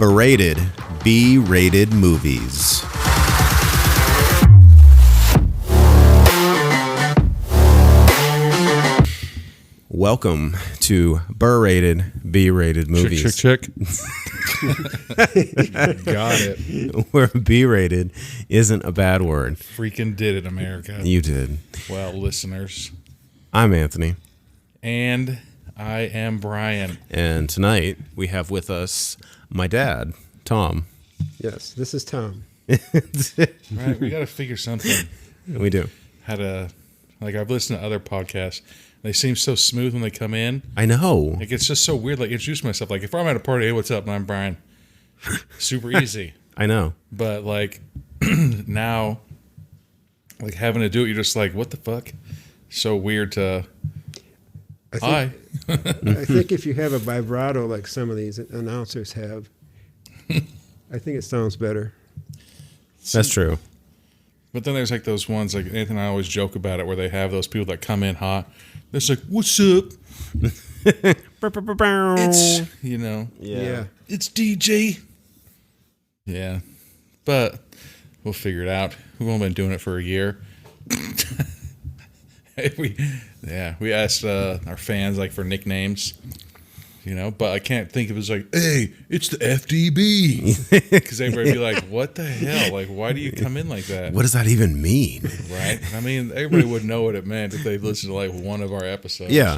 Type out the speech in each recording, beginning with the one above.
Berated B-rated movies. Welcome to Berated B-rated movies. Check. Got it. Where B-rated isn't a bad word. Freaking did it, America. You did. Well, listeners. I'm Anthony. And I am Brian. And tonight we have with us my dad, Tom. Yes, this is Tom. Right, we got to figure something. We do. I've listened to other podcasts. They seem so smooth when they come in. I know. Like, it's just so weird. Like, introduce myself. Like, if I'm at a party, hey, what's up? And I'm Brian. Super easy. I know. But, like, now, like, having to do it, you're just like, what the fuck? So weird to... Hi. I think if you have a vibrato like some of these announcers have, I think it sounds better. That's true. But then there's like those ones, like Nathan and I always joke about it, where they have those people that come in hot. They're just like, what's up? It's, Yeah. it's DJ. Yeah. But we'll figure it out. We've only been doing it for a year. We asked our fans like for nicknames, but I can't think of it as like, hey, it's the FDB, because everybody would be like, what the hell? Like, why do you come in like that? What does that even mean? Right? I mean, everybody would know what it meant if they listened to like one of our episodes. Yeah.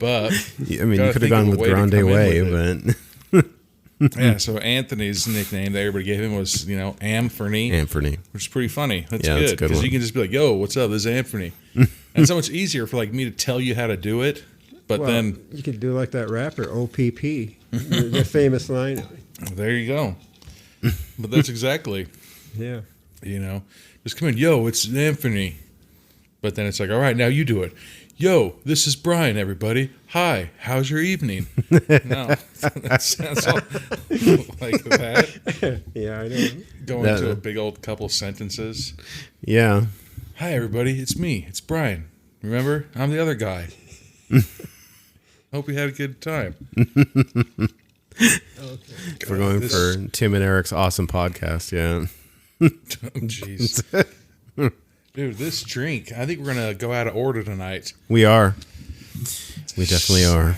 But I mean, you could have gone with Grande Way, but yeah. So Anthony's nickname that everybody gave him was, Anthony. Anthony, Which is pretty funny. That's yeah, good because you can just be like, "Yo, what's up? This is Anthony," and it's so much easier for like me to tell you how to do it. But then you could do like that rapper OPP, the famous line. There you go. But that's exactly, Yeah. Just come in, yo, it's Anthony. But then it's like, all right, now you do it. Yo, this is Brian, everybody. Hi, how's your evening? No, that sounds all like that. Yeah, I know. Going into a big old couple sentences. yeah. Hi, everybody. It's me. It's Brian. Remember? I'm the other guy. Hope you had a good time. Okay. We're going for Tim and Eric's awesome podcast, yeah. Oh, jeez. Dude, this drink, I think we're going to go out of order tonight. We are. We definitely are.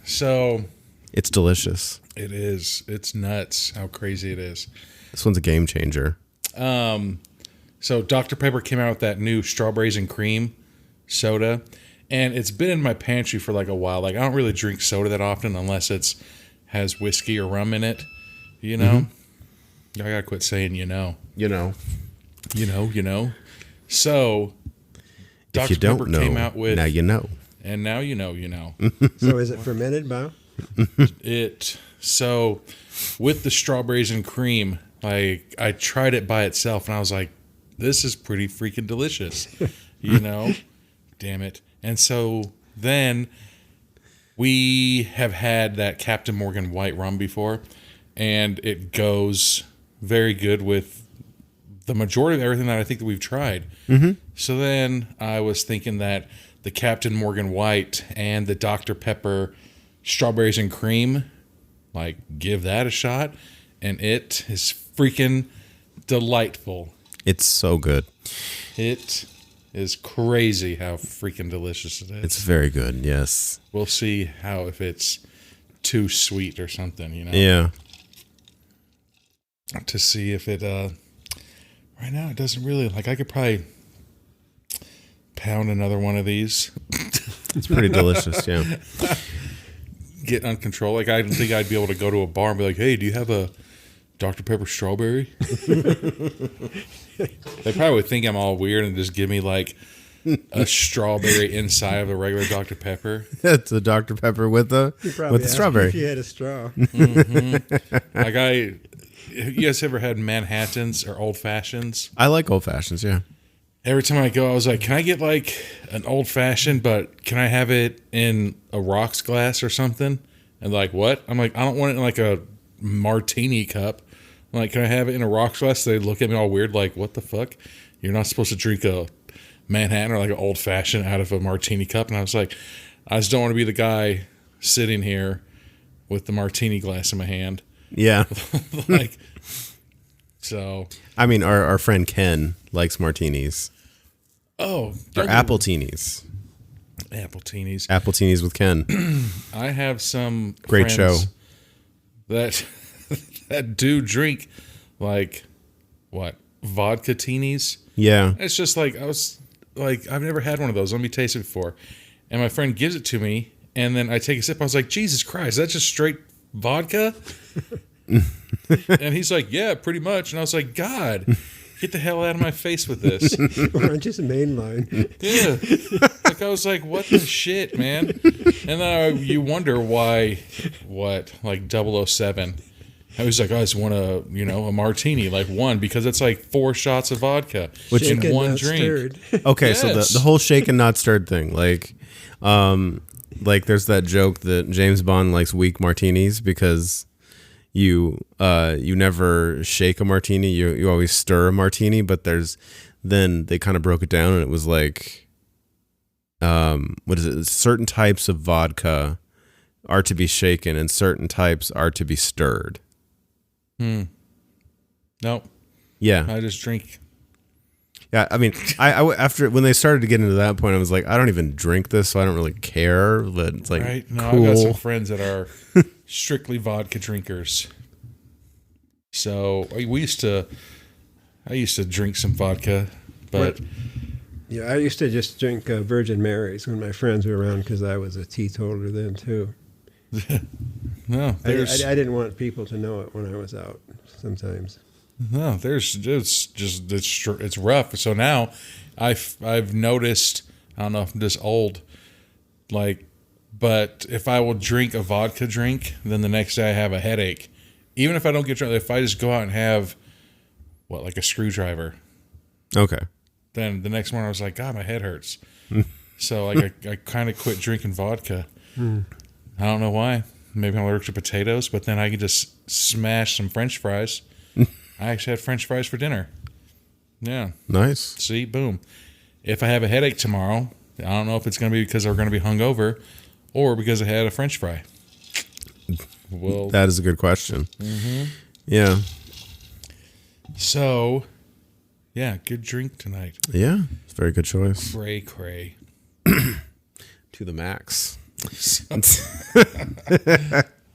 So. It's delicious. It is. It's nuts how crazy it is. This one's a game changer. So Dr. Pepper came out with that new strawberries and cream soda. And it's been in my pantry for like a while. Like, I don't really drink soda that often unless has whiskey or rum in it. I gotta quit saying So If you Dr. don't Pepper know, came out with, now you know. and now you know. So is it fermented, Bob? So with the strawberries and cream, like, I tried it by itself and I was like, this is pretty freaking delicious. Damn it. And so then we have had that Captain Morgan white rum before, and it goes very good with the majority of everything that I think that we've tried. Mm-hmm. So then I was thinking that the Captain Morgan white and the Dr. Pepper strawberries and cream, like, give that a shot, and it is freaking delightful. It's so good. It is crazy how freaking delicious it is. It's very good, yes. We'll see if it's too sweet or something, Yeah. To see if it, right now it doesn't really, like, I could probably pound another one of these. It's pretty delicious, yeah. Get uncontrolled. Like, I don't think I'd be able to go to a bar and be like, hey, do you have a Dr. Pepper strawberry? They probably would think I'm all weird and just give me like a strawberry inside of a regular Dr. Pepper. It's a Dr. Pepper with the strawberry. If you had a straw. Mm-hmm. You guys ever had Manhattans or Old Fashions? I like Old Fashions, yeah. Every time I go, I was like, can I get like an Old Fashioned, but can I have it in a rocks glass or something? And like, what? I'm like, I don't want it in like a martini cup. I'm like, can I have it in a rocks glass? They look at me all weird, like, what the fuck? You're not supposed to drink a Manhattan or like an Old Fashioned out of a martini cup. And I was like, I just don't want to be the guy sitting here with the martini glass in my hand. Yeah. Like, so. I mean, our friend Ken likes martinis. Oh. Or apple-tinis. Apple-tinis. Apple-tinis with Ken. I have some Great show. friends that do drink, like, what? Vodka teenies? Yeah. It's just like, I was like, I've never had one of those. Let me taste it before. And my friend gives it to me, and then I take a sip. I was like, Jesus Christ, is that just straight vodka? And he's like, yeah, pretty much. And I was like, God, get the hell out of my face with this. Just mainline. Yeah. Like, I was like, what the shit, man? And then you wonder why, like 007. I was like, I just want a martini, like one, because it's like 4 shots of vodka in one drink. Stirred. Okay, Yes. so the whole shaken not stirred thing, like there's that joke that James Bond likes weak martinis because you never shake a martini, you always stir a martini, but then they kind of broke it down and it was like, what is it? Certain types of vodka are to be shaken and certain types are to be stirred. Nope. Yeah. I just drink. Yeah, I mean, I after when they started to get into that point, I was like, I don't even drink this, so I don't really care. But it's like, Right? No, cool. I've got some friends that are strictly vodka drinkers. So I used to drink some vodka, but Yeah, I used to just drink Virgin Marys when my friends were around because I was a teetotaler then too. no, I didn't want people to know it when I was out sometimes. No, it's rough. So now I've noticed, I don't know if I'm just old, like, but if I will drink a vodka drink, then the next day I have a headache. Even if I don't get drunk, if I just go out and have like a screwdriver, Okay. then the next morning I was like, God, my head hurts. So like I kind of quit drinking vodka. I don't know why. Maybe I'm allergic to potatoes, but then I can just smash some French fries. I actually had French fries for dinner. Yeah. Nice. See, boom. If I have a headache tomorrow, I don't know if it's going to be because I'm going to be hungover or because I had a French fry. Well, That is a good question. Mm-hmm. Yeah. So, yeah, good drink tonight. Yeah. It's a very good choice. Cray. To the max.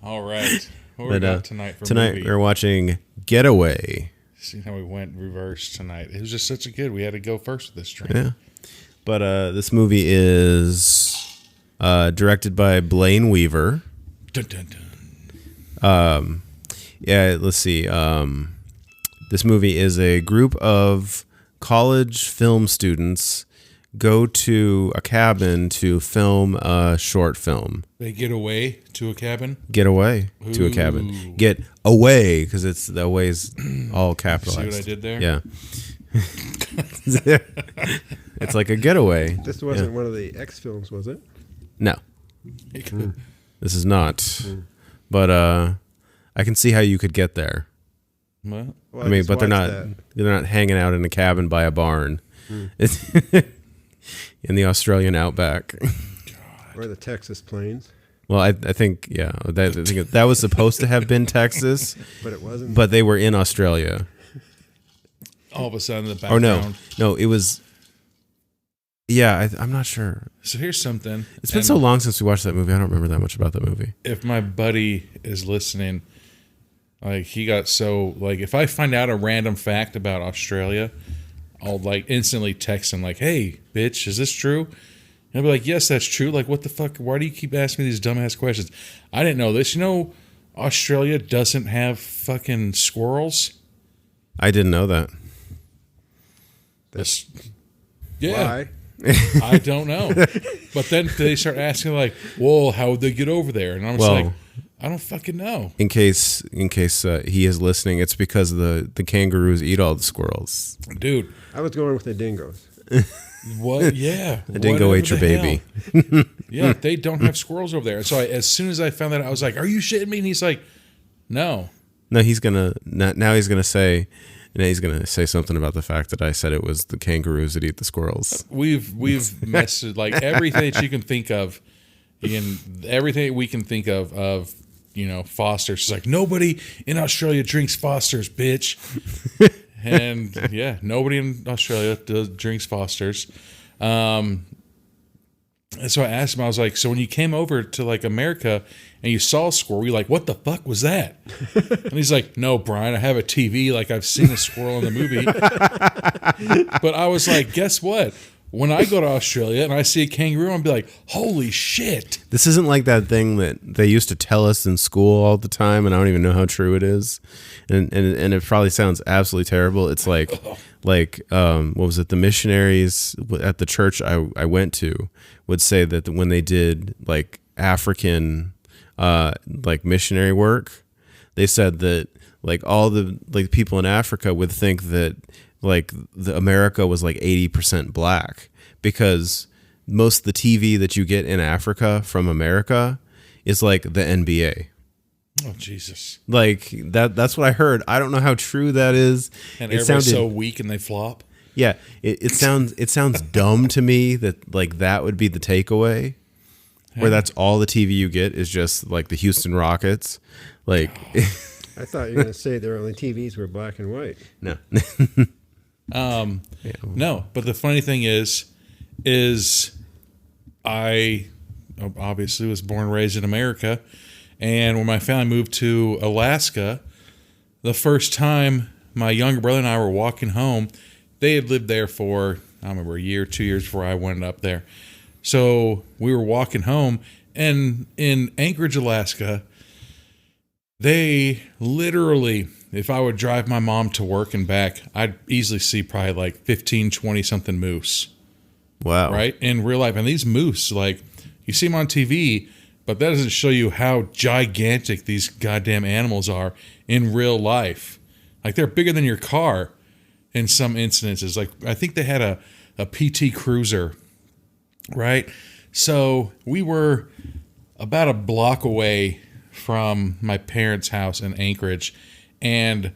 All right. What we got tonight for movie? We're watching GetAWay. See how we went reverse tonight. It was just such a good. We had to go first with this drink. Yeah. But this movie is directed by Blaine Weaver. Dun, dun, dun. Yeah, let's see. This movie is a group of college film students go to a cabin to film a short film. They get away to a cabin. Get away to a cabin. Get away because it's the away is all capitalized. See what I did there? Yeah. It's like a getaway. This wasn't one of the X films, was it? No, this is not. But I can see how you could get there. Well, I mean, just but they're watched not. that. They're not hanging out in a cabin by a barn. It's in the Australian outback. Or the Texas plains, Well, I think I think that was supposed to have been Texas, but it wasn't. but they were in Australia. all of a sudden, the Or background. no, it was. Yeah, I'm not sure. So here's something. It's been and so long since we watched that movie. I don't remember that much about that movie. If my buddy is listening, like he got so like if I find out a random fact about Australia, I'll like instantly text him like, "Hey, bitch, is this true?" And I'll be like, "Yes, that's true." Like, what the fuck? Why do you keep asking me these dumbass questions? I didn't know this. You know, Australia doesn't have fucking squirrels. I didn't know that. That's yeah. Why? I don't know. But then they start asking like, "Well, how would they get over there?" And I'm just Well, like, "I don't fucking know." In case he is listening, it's because the kangaroos eat all the squirrels. Dude, I was going with the dingoes. what? Yeah. The dingo ate your baby. Yeah, they don't have squirrels over there. So as soon as I found that, I was like, "Are you shitting me?" And he's like, "No." No, he's gonna say something about the fact that I said it was the kangaroos that eat the squirrels. We've messed like everything that you can think of, everything we can think of Foster. She's like, nobody in Australia drinks Foster's, bitch. And yeah, nobody in Australia drinks Foster's. And so I asked him, I was like, so when you came over to like America and you saw a squirrel, you're like, what the fuck was that? And he's like, no, Brian, I have a TV. Like, I've seen a squirrel in the movie. But I was like, guess what? When I go to Australia and I see a kangaroo, I'll be like, holy shit. This isn't like that thing that they used to tell us in school all the time, and I don't even know how true it is. And it probably sounds absolutely terrible. It's like what was it? The missionaries at the church I went to would say that when they did like African like missionary work, they said that like all the like people in Africa would think that like America was like 80% black, because most of the TV that you get in Africa from America is like the NBA. Oh, Jesus. Like that's what I heard. I don't know how true that is. And everybody's so weak and they flop. Yeah. It sounds dumb to me that like that would be the takeaway, where that's all the TV you get is just like the Houston Rockets. Like, I thought you were going to say their only TVs were black and white. no. No, but the funny thing is I obviously was born and raised in America, and when my family moved to Alaska, the first time my younger brother and I were walking home, they had lived there for, I don't remember, a year, 2 years before I went up there. So we were walking home, and in Anchorage, Alaska, they literally, if I would drive my mom to work and back, I'd easily see probably like 15, 20 something moose. Wow. Right? In real life. And these moose, like, you see them on TV, but that doesn't show you how gigantic these goddamn animals are in real life. Like, they're bigger than your car in some incidences. Like, I think they had a PT Cruiser, right? So we were about a block away from my parents' house in Anchorage, and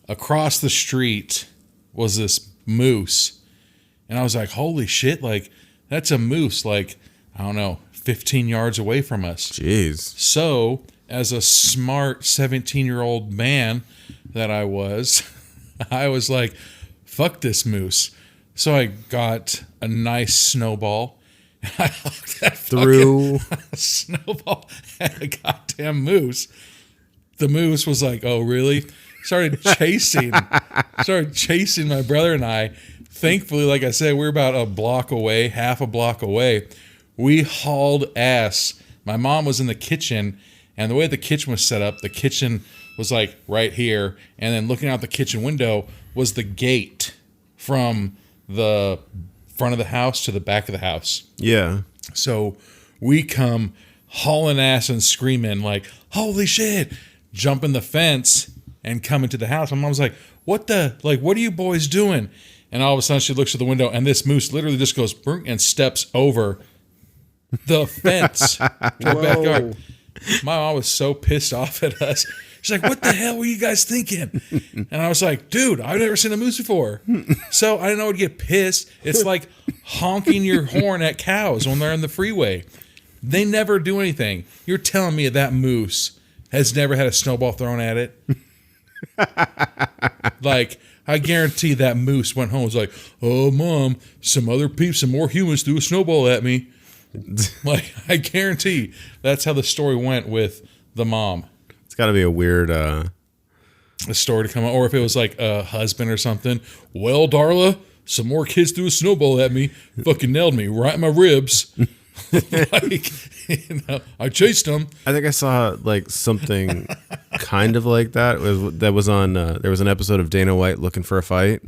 across the street was this moose, and I was like, holy shit, like, that's a moose, like, I don't know, 15 yards away from us. Jeez. So as a smart 17-year-old man that I was like, fuck this moose. So I got a nice snowball, and I hooked that Through snowball at a goddamn moose. The moose was like, oh, really? Started chasing my brother and I. Thankfully, like I said, we were about a block away, half a block away. We hauled ass. My mom was in the kitchen, and the way the kitchen was set up, the kitchen was like right here, and then looking out the kitchen window was the gate from the front of the house to the back of the house. yeah. So we come hauling ass and screaming like, holy shit, jumping the fence and coming to the house. My mom was like, what are you boys doing? And all of a sudden she looks at the window, and this moose literally just goes and steps over the fence to the backyard. My mom was so pissed off at us. She's like, what the hell were you guys thinking? And I was like, dude, I've never seen a moose before. So I didn't know I'd get pissed. It's like honking your horn at cows when they're on the freeway. They never do anything. You're telling me that moose has never had a snowball thrown at it? Like, I guarantee that moose went home and was like, oh, Mom, some more humans threw a snowball at me. Like, I guarantee that's how the story went with the mom. It's got to be a weird A story to come out. Or if it was like a husband or something. Well, Darla, some more kids threw a snowball at me. Fucking nailed me right in my ribs. Like, I chased them. I think I saw like something kind of like that. That was on. There was an episode of Dana White Looking for a Fight.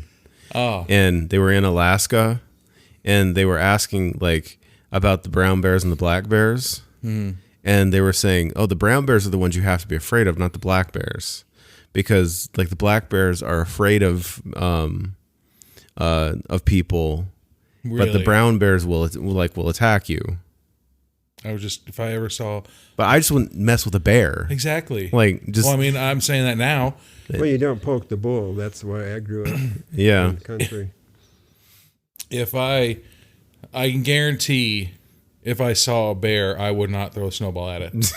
Oh. And they were in Alaska, and they were asking like about the brown bears and the black bears, and they were saying, "Oh, the brown bears are the ones you have to be afraid of, not the black bears, because like the black bears are afraid of people." Really? But the brown bears will attack you. I was just, if I ever saw. But I just wouldn't mess with a bear. Exactly. Like, just. Well, I mean, I'm saying that now. Well, you don't poke the bull. That's why I grew up Yeah. in the country. If I can guarantee if I saw a bear, I would not throw a snowball at it.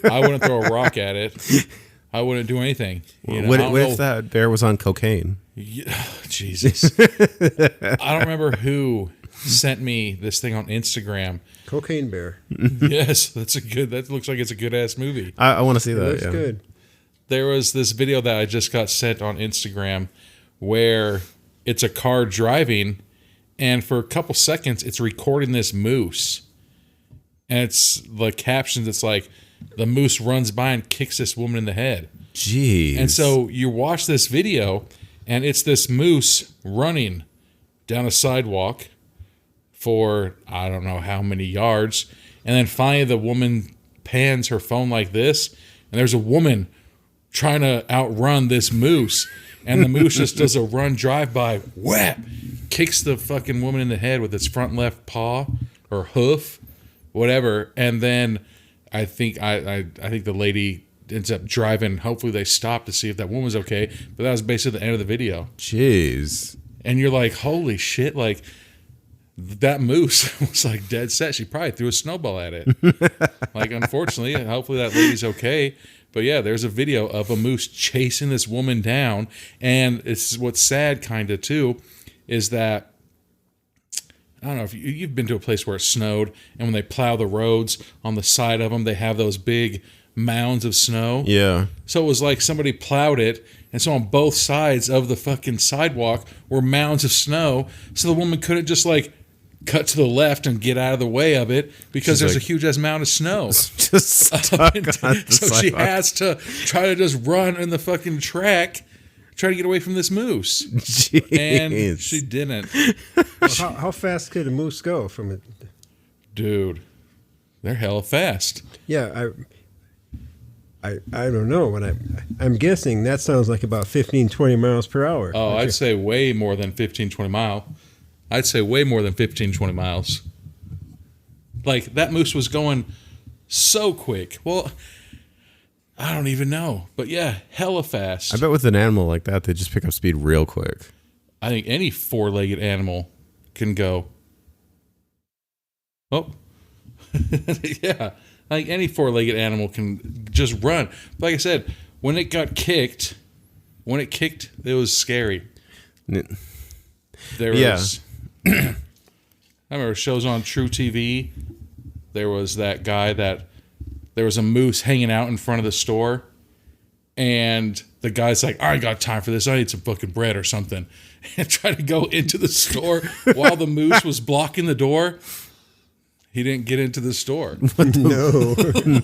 I wouldn't throw a rock at it. I wouldn't do anything. You know, What if that bear was on cocaine? Yeah, Jesus. I don't remember who sent me this thing on Instagram. Cocaine Bear. Yes, that looks like it's a good ass movie. I want to see that. That's Yeah. good. There was this video that I just got sent on Instagram where it's a car driving, and for a couple seconds it's recording this moose. And it's the captions, it's like the moose runs by and kicks this woman in the head. Jeez. And so you watch this video, and it's this moose running down a sidewalk for I don't know how many yards. And then finally the woman pans her phone like this, and there's a woman trying to outrun this moose. And the moose just does a run drive-by, whap, kicks the fucking woman in the head with its front left paw or hoof, whatever. And then I think I think the lady ends up driving. Hopefully they stop to see if that woman was okay. But that was basically the end of the video. Jeez. And you're like, holy shit, like that moose was like dead set. She probably threw a snowball at it. Like, unfortunately, hopefully that lady's okay. But yeah, there's a video of a moose chasing this woman down. And it's what's sad kind of too is that, I don't know if you've been to a place where it snowed, and when they plow the roads on the side of them, they have those big mounds of snow. Yeah. So it was like somebody plowed it, and so on both sides of the fucking sidewalk were mounds of snow. So the woman couldn't just like cut to the left and get out of the way of it because there's a huge ass mound of snow. Just stuck on the So she sidewalk. has to try to just run in the fucking track, try to get away from this moose. Jeez. And she didn't. How fast could a moose go from it? Dude, they're hella fast. Yeah, I don't know. I'm guessing that sounds like about 15, 20 miles per hour. Oh, I'd say way more than 15, 20 mile. I'd say way more than 15, 20 miles. Like, that moose was going so quick. Well, I don't even know. But yeah, hella fast. I bet with an animal like that, they just pick up speed real quick. I think any four-legged animal can go. Oh. Yeah. Like any four-legged animal can just run. But like I said, when it kicked, it was scary. There was, I remember shows on True TV. There was that guy there was a moose hanging out in front of the store, and the guy's like, I ain't got time for this. I need some fucking bread or something. And tried to go into the store while the moose was blocking the door. He didn't get into the store. No.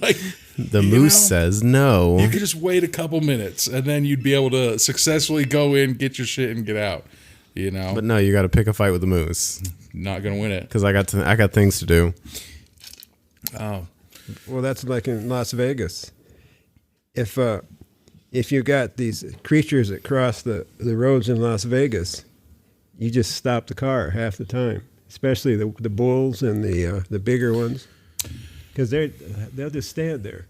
Like, The moose says no. you could just wait a couple minutes, and then you'd be able to successfully go in, get your shit, and get out. You know, But no, you got to pick a fight with the moose not gonna win it. because I got things to do. Oh, Well, that's like in Las Vegas. If you got these creatures that cross the roads in Las Vegas, you just stop the car half the time, especially the bulls and the bigger ones, because they'll just stand there.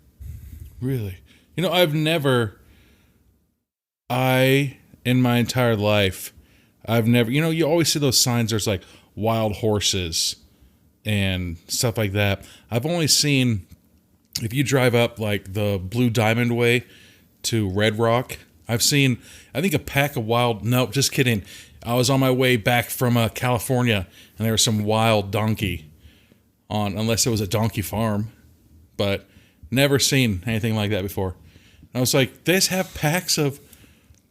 really? You know, in my entire life, I've never, you know, you always see those signs, there's like wild horses and stuff like that. I've only seen, if you drive up like the Blue Diamond Way to Red Rock, I've seen, I think a pack of nope, just kidding. I was on my way back from California, and there was some wild donkey unless it was a donkey farm, but never seen anything like that before. And I was like, they just have packs of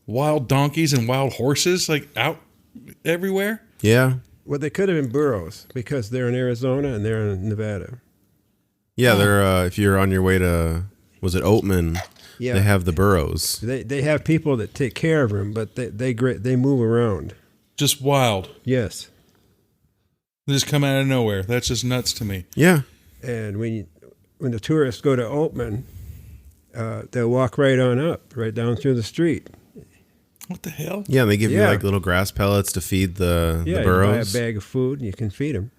wild donkeys and wild horses like out everywhere? Yeah. Well, they could have been burros because they're in Arizona and they're in Nevada. Yeah, they're if you're on your way to, was it Oatman? Yeah. They have the burros. They have people that take care of them, but they move around. Just wild. Yes. They just come out of nowhere. That's just nuts to me. Yeah. And when the tourists go to Oatman, they'll walk right on up, right down through the street. What the hell? Yeah, and they give you Yeah. like little grass pellets to feed the Yeah, burros. you buy a bag of food and you can feed them.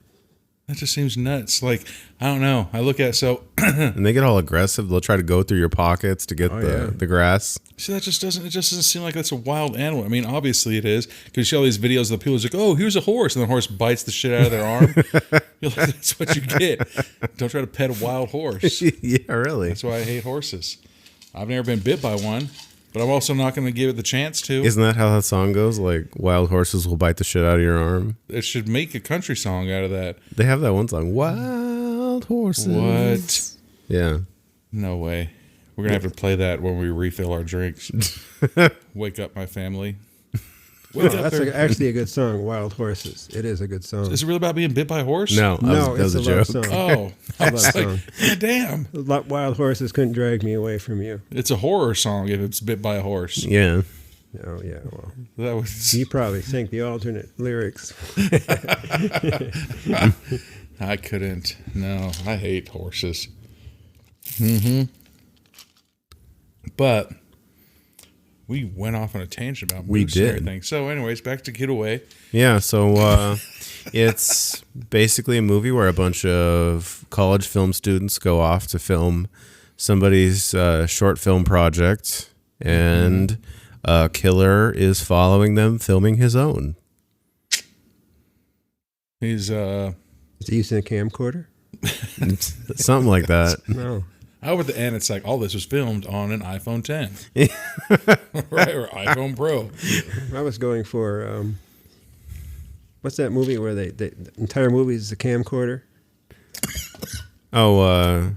That just seems nuts. Like, I don't know. I look at And they get all aggressive. They'll try to go through your pockets to get the grass. see, that just doesn't. It just doesn't seem like that's a wild animal. I mean, obviously it is, because you see all these videos of the people who's like, "Oh, here's a horse," and the horse bites the shit out of their arm. You're like, that's what you get. Don't try to pet a wild horse. Yeah, really. That's why I hate horses. I've never been bit by one, but I'm also not going to give it the chance to. Isn't that how that song goes? Like, wild horses will bite the shit out of your arm. It should make a country song out of that. They have that one song, Wild Horses. What? Yeah. No way. We're going to have to play that when we refill our drinks. Wake up, my family. Wake up. That's actually a good song, Wild Horses. It is a good song. Is it really about being bit by a horse? No, that was a it's joke. love song. Oh, I Love was song. like, God damn. Wild horses couldn't drag me away from you. It's a horror song if it's bit by a horse. Yeah. Oh, yeah, well. That was. You probably think the alternate lyrics. I couldn't. No, I hate horses. But we went off on a tangent about We moose and did. everything. So, anyways, back to GetAWay. Yeah, so it's basically a movie where a bunch of college film students go off to film somebody's short film project, and a killer is following them filming his own. He's Is he using a camcorder? Something like that. No. over at the end. It's like all this was filmed on an iPhone 10, right, or iPhone Pro. I was going for what's that movie where the entire movie is a camcorder? Oh,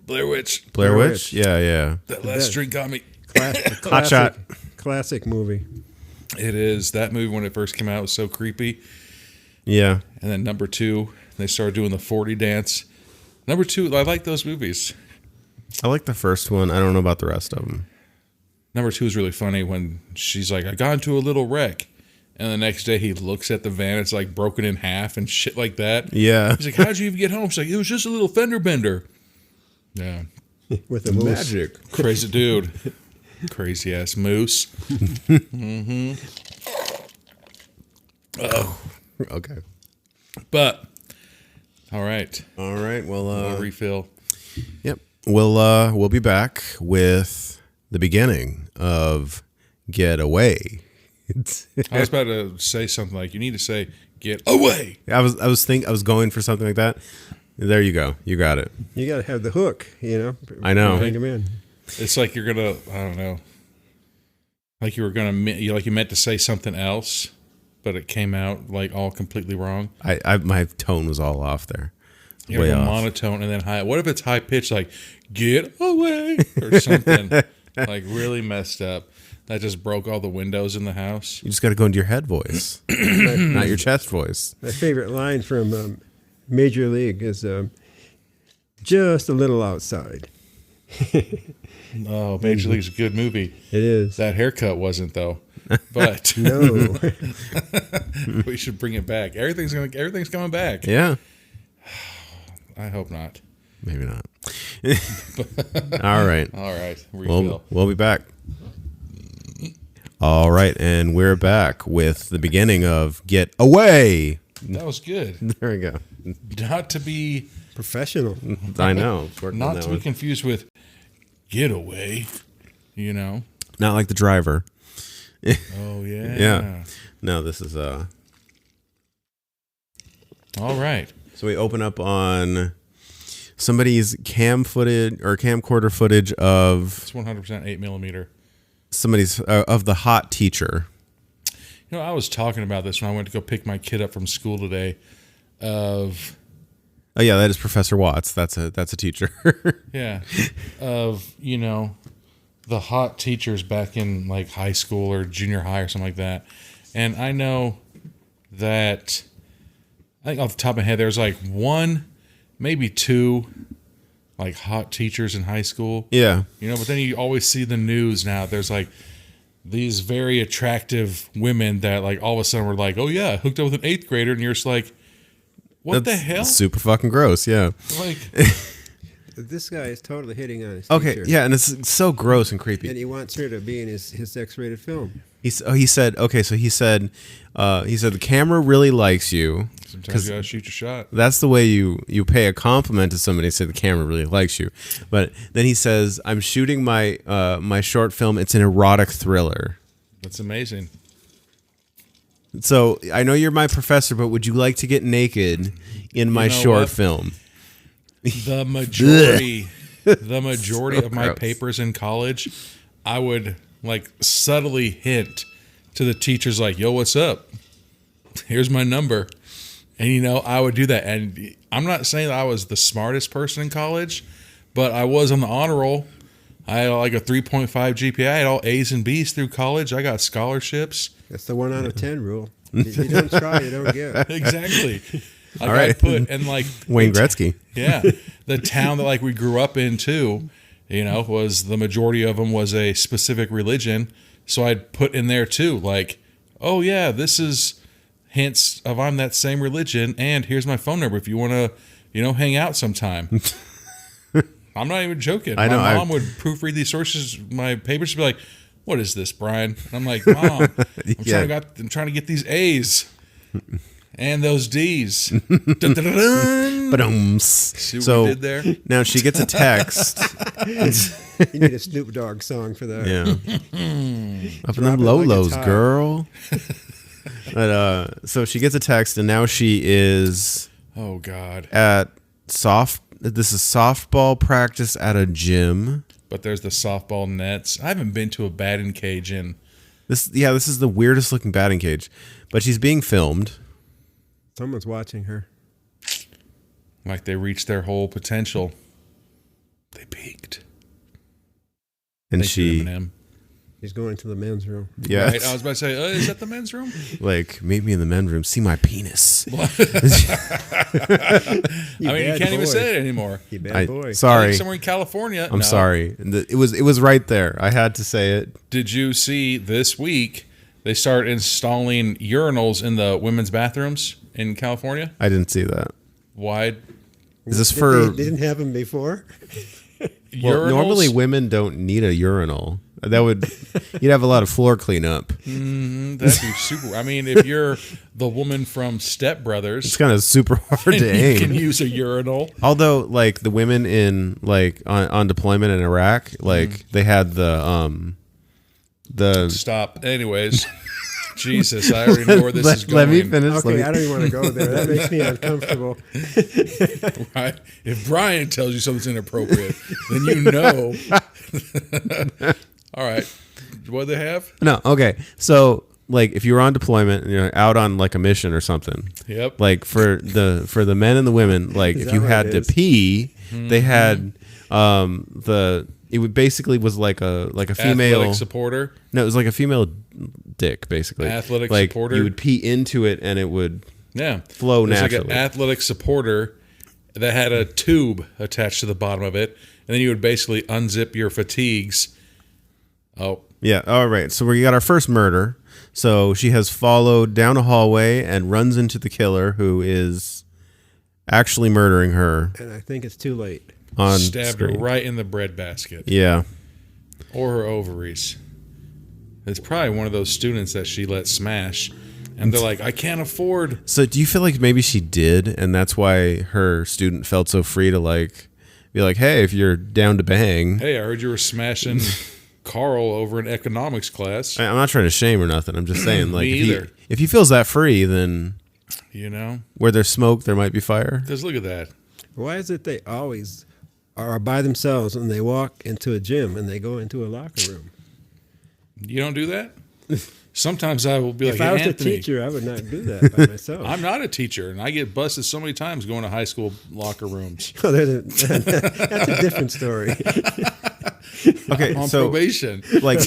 Blair Witch. Blair Blair Witch? Witch. Yeah. That last drink got me. Hot Shot. Classic movie. It is. That movie when it first came out was so creepy. Yeah. And then number 2, they started doing the 40 dance. Number 2, I like those movies. I like the first one. I don't know about the rest of them. Number 2 is really funny when she's like, I got into a little wreck. And the next day he looks at the van, it's like broken in half and shit like that. Yeah. He's like, how'd you even get home? She's like, it was just a little fender bender. Yeah. With the moose. Magic. Crazy dude. Crazy ass moose. Oh. Okay. But, all right. All right. Well, Refill. yep. We'll be back with the beginning of GetAWay. I was about to say something like, you need to say, get away. I was going for something like that. There you go. You got it. You got to have the hook, you know. I know. Bring him in. It's like you're going to, I don't know. Like you were going to, you meant to say something else, but it came out like all completely wrong. I my tone was all off there. You Way have a off. monotone and then high. What if it's high pitched, like get away or something, like really messed up? That just broke all the windows in the house. You just got to go into your head voice, not your chest voice. My favorite line from Major League is just a little outside. Oh, Major League's a good movie. It is. That haircut wasn't though, but No. we should bring it back. Everything's coming back. Yeah. I hope not. Maybe not. All right. All right, refill. We'll be back. All right, and we're back with the beginning of GetAWay. That was good. There we go. Not to be Professional. I know. Working on not that to be one. confused with getaway. You know. Not like the driver. Oh yeah. Yeah. No, this is All right. So we open up on somebody's camcorder footage of It's 100% 8mm. somebody's of the hot teacher. You know, I was talking about this when I went to go pick my kid up from school today. Of Oh yeah, that is Professor Watts. That's a teacher. yeah, of the hot teachers back in like high school or junior high or something like that. And I know that I think off the top of my head there's like 1, maybe 2 like hot teachers in high school. Yeah. But then you always see the news now. There's like these very attractive women that like all of a sudden were like, oh yeah, I hooked up with an 8th grader, and you're just like, what the hell? Super fucking gross. Yeah. Like, This guy is totally hitting on his Okay, teacher. yeah, and it's so gross and creepy. And he wants her to be in his X-rated film. He said the camera really likes you. Sometimes you gotta shoot your shot. That's the way you pay a compliment to somebody. Say the camera really likes you, but then he says, "I'm shooting my my short film. It's an erotic thriller." That's amazing. So I know you're my professor, but would you like to get naked in my know short what? film? The majority So of my gross. papers in college, I would like subtly hint to the teachers like, "Yo, what's up? Here's my number." And I would do that. And I'm not saying that I was the smartest person in college, but I was on the honor roll. I had like a 3.5 GPA. I had all A's and B's through college. I got scholarships. That's the 1 out of 10 rule. You don't try, you don't get. Exactly. Like All right. I put and like Wayne Gretzky. Yeah, the town that like we grew up in too, was the majority of them was a specific religion. So I'd put in there too, like, oh yeah, this is hints of I'm that same religion, and here's my phone number if you want to, hang out sometime. I'm not even joking. I know, My mom would proofread these sources, my papers, she'd be like, "What is this, Brian?" And I'm like, "Mom, I'm trying to get these A's." And those D's. Dun, dun, dun, dun. Ba-dums. See what So we did there? now she gets a text. You need a Snoop Dogg song for that. Yeah. Up in Drop them it like Lolos, it's hot. girl. But so she gets a text, and now she is Oh God! at this is softball practice at a gym. But there's the softball nets. I haven't been to a batting cage in. This is the weirdest looking batting cage. But she's being filmed. Someone's watching her. Like they reached their whole potential. They peaked. And Thank you, she Eminem. He's going to the men's room. yeah, Right? I was about to say, is that the men's room? like meet me in the men's room, see my penis. You I mean, you bad can't even boy. say it anymore. You bad boy. I think Sorry. somewhere in California. I'm No. sorry. It was right there. I had to say it. Did you see this week they started installing urinals in the women's bathrooms in California? I didn't see that. Wide Is this for They didn't have him before? well, urinals? normally women don't need a urinal. That would you'd have a lot of floor cleanup. That'd be super. I mean, if you're the woman from Step Brothers, It's kind of super hard to you can aim. use a urinal. Although, like the women in like on deployment in Iraq, like they had the Stop. Anyways, Jesus, I already know where this is going. let me finish. Okay, let me- I don't even want to go there. That makes me uncomfortable. Right? If Brian tells you something's inappropriate, then you know. All right. What do they have? No, okay. So, like, if you were on deployment and you're out on like a mission or something, Yep. like for the men and the women, like Is if that you what had it to is? pee, they had it would basically was like a female. Athletic supporter. No, it was like a female dick, basically. Athletic like supporter? You would pee into it and it would Yeah. flow There's naturally. like an athletic supporter that had a tube attached to the bottom of it, and then you would basically unzip your fatigues. Oh, Yeah. All right. So we got our first murder. So she has followed down a hallway and runs into the killer, who is actually murdering her And I think it's too late. on stabbed screen. her right in the breadbasket Yeah. or her ovaries. It's probably one of those students that she let smash, and they're like, "I can't afford." So do you feel like maybe she did, and that's why her student felt so free to like be like, "Hey, if you're down to bang." Hey, I heard you were smashing Carl over in economics class. I'm not trying to shame or nothing. I'm just saying, like, Me if either. if he feels that free, then You know, where there's smoke, there might be fire. because look at that. Why is it they always are by themselves and they walk into a gym and they go into a locker room? You don't do that. Sometimes I will be If like, I was hey, a Anthony, teacher, I would not do that by myself. I'm not a teacher, and I get busted so many times going to high school locker rooms. Oh, that's a different story. Okay, On so probation. like,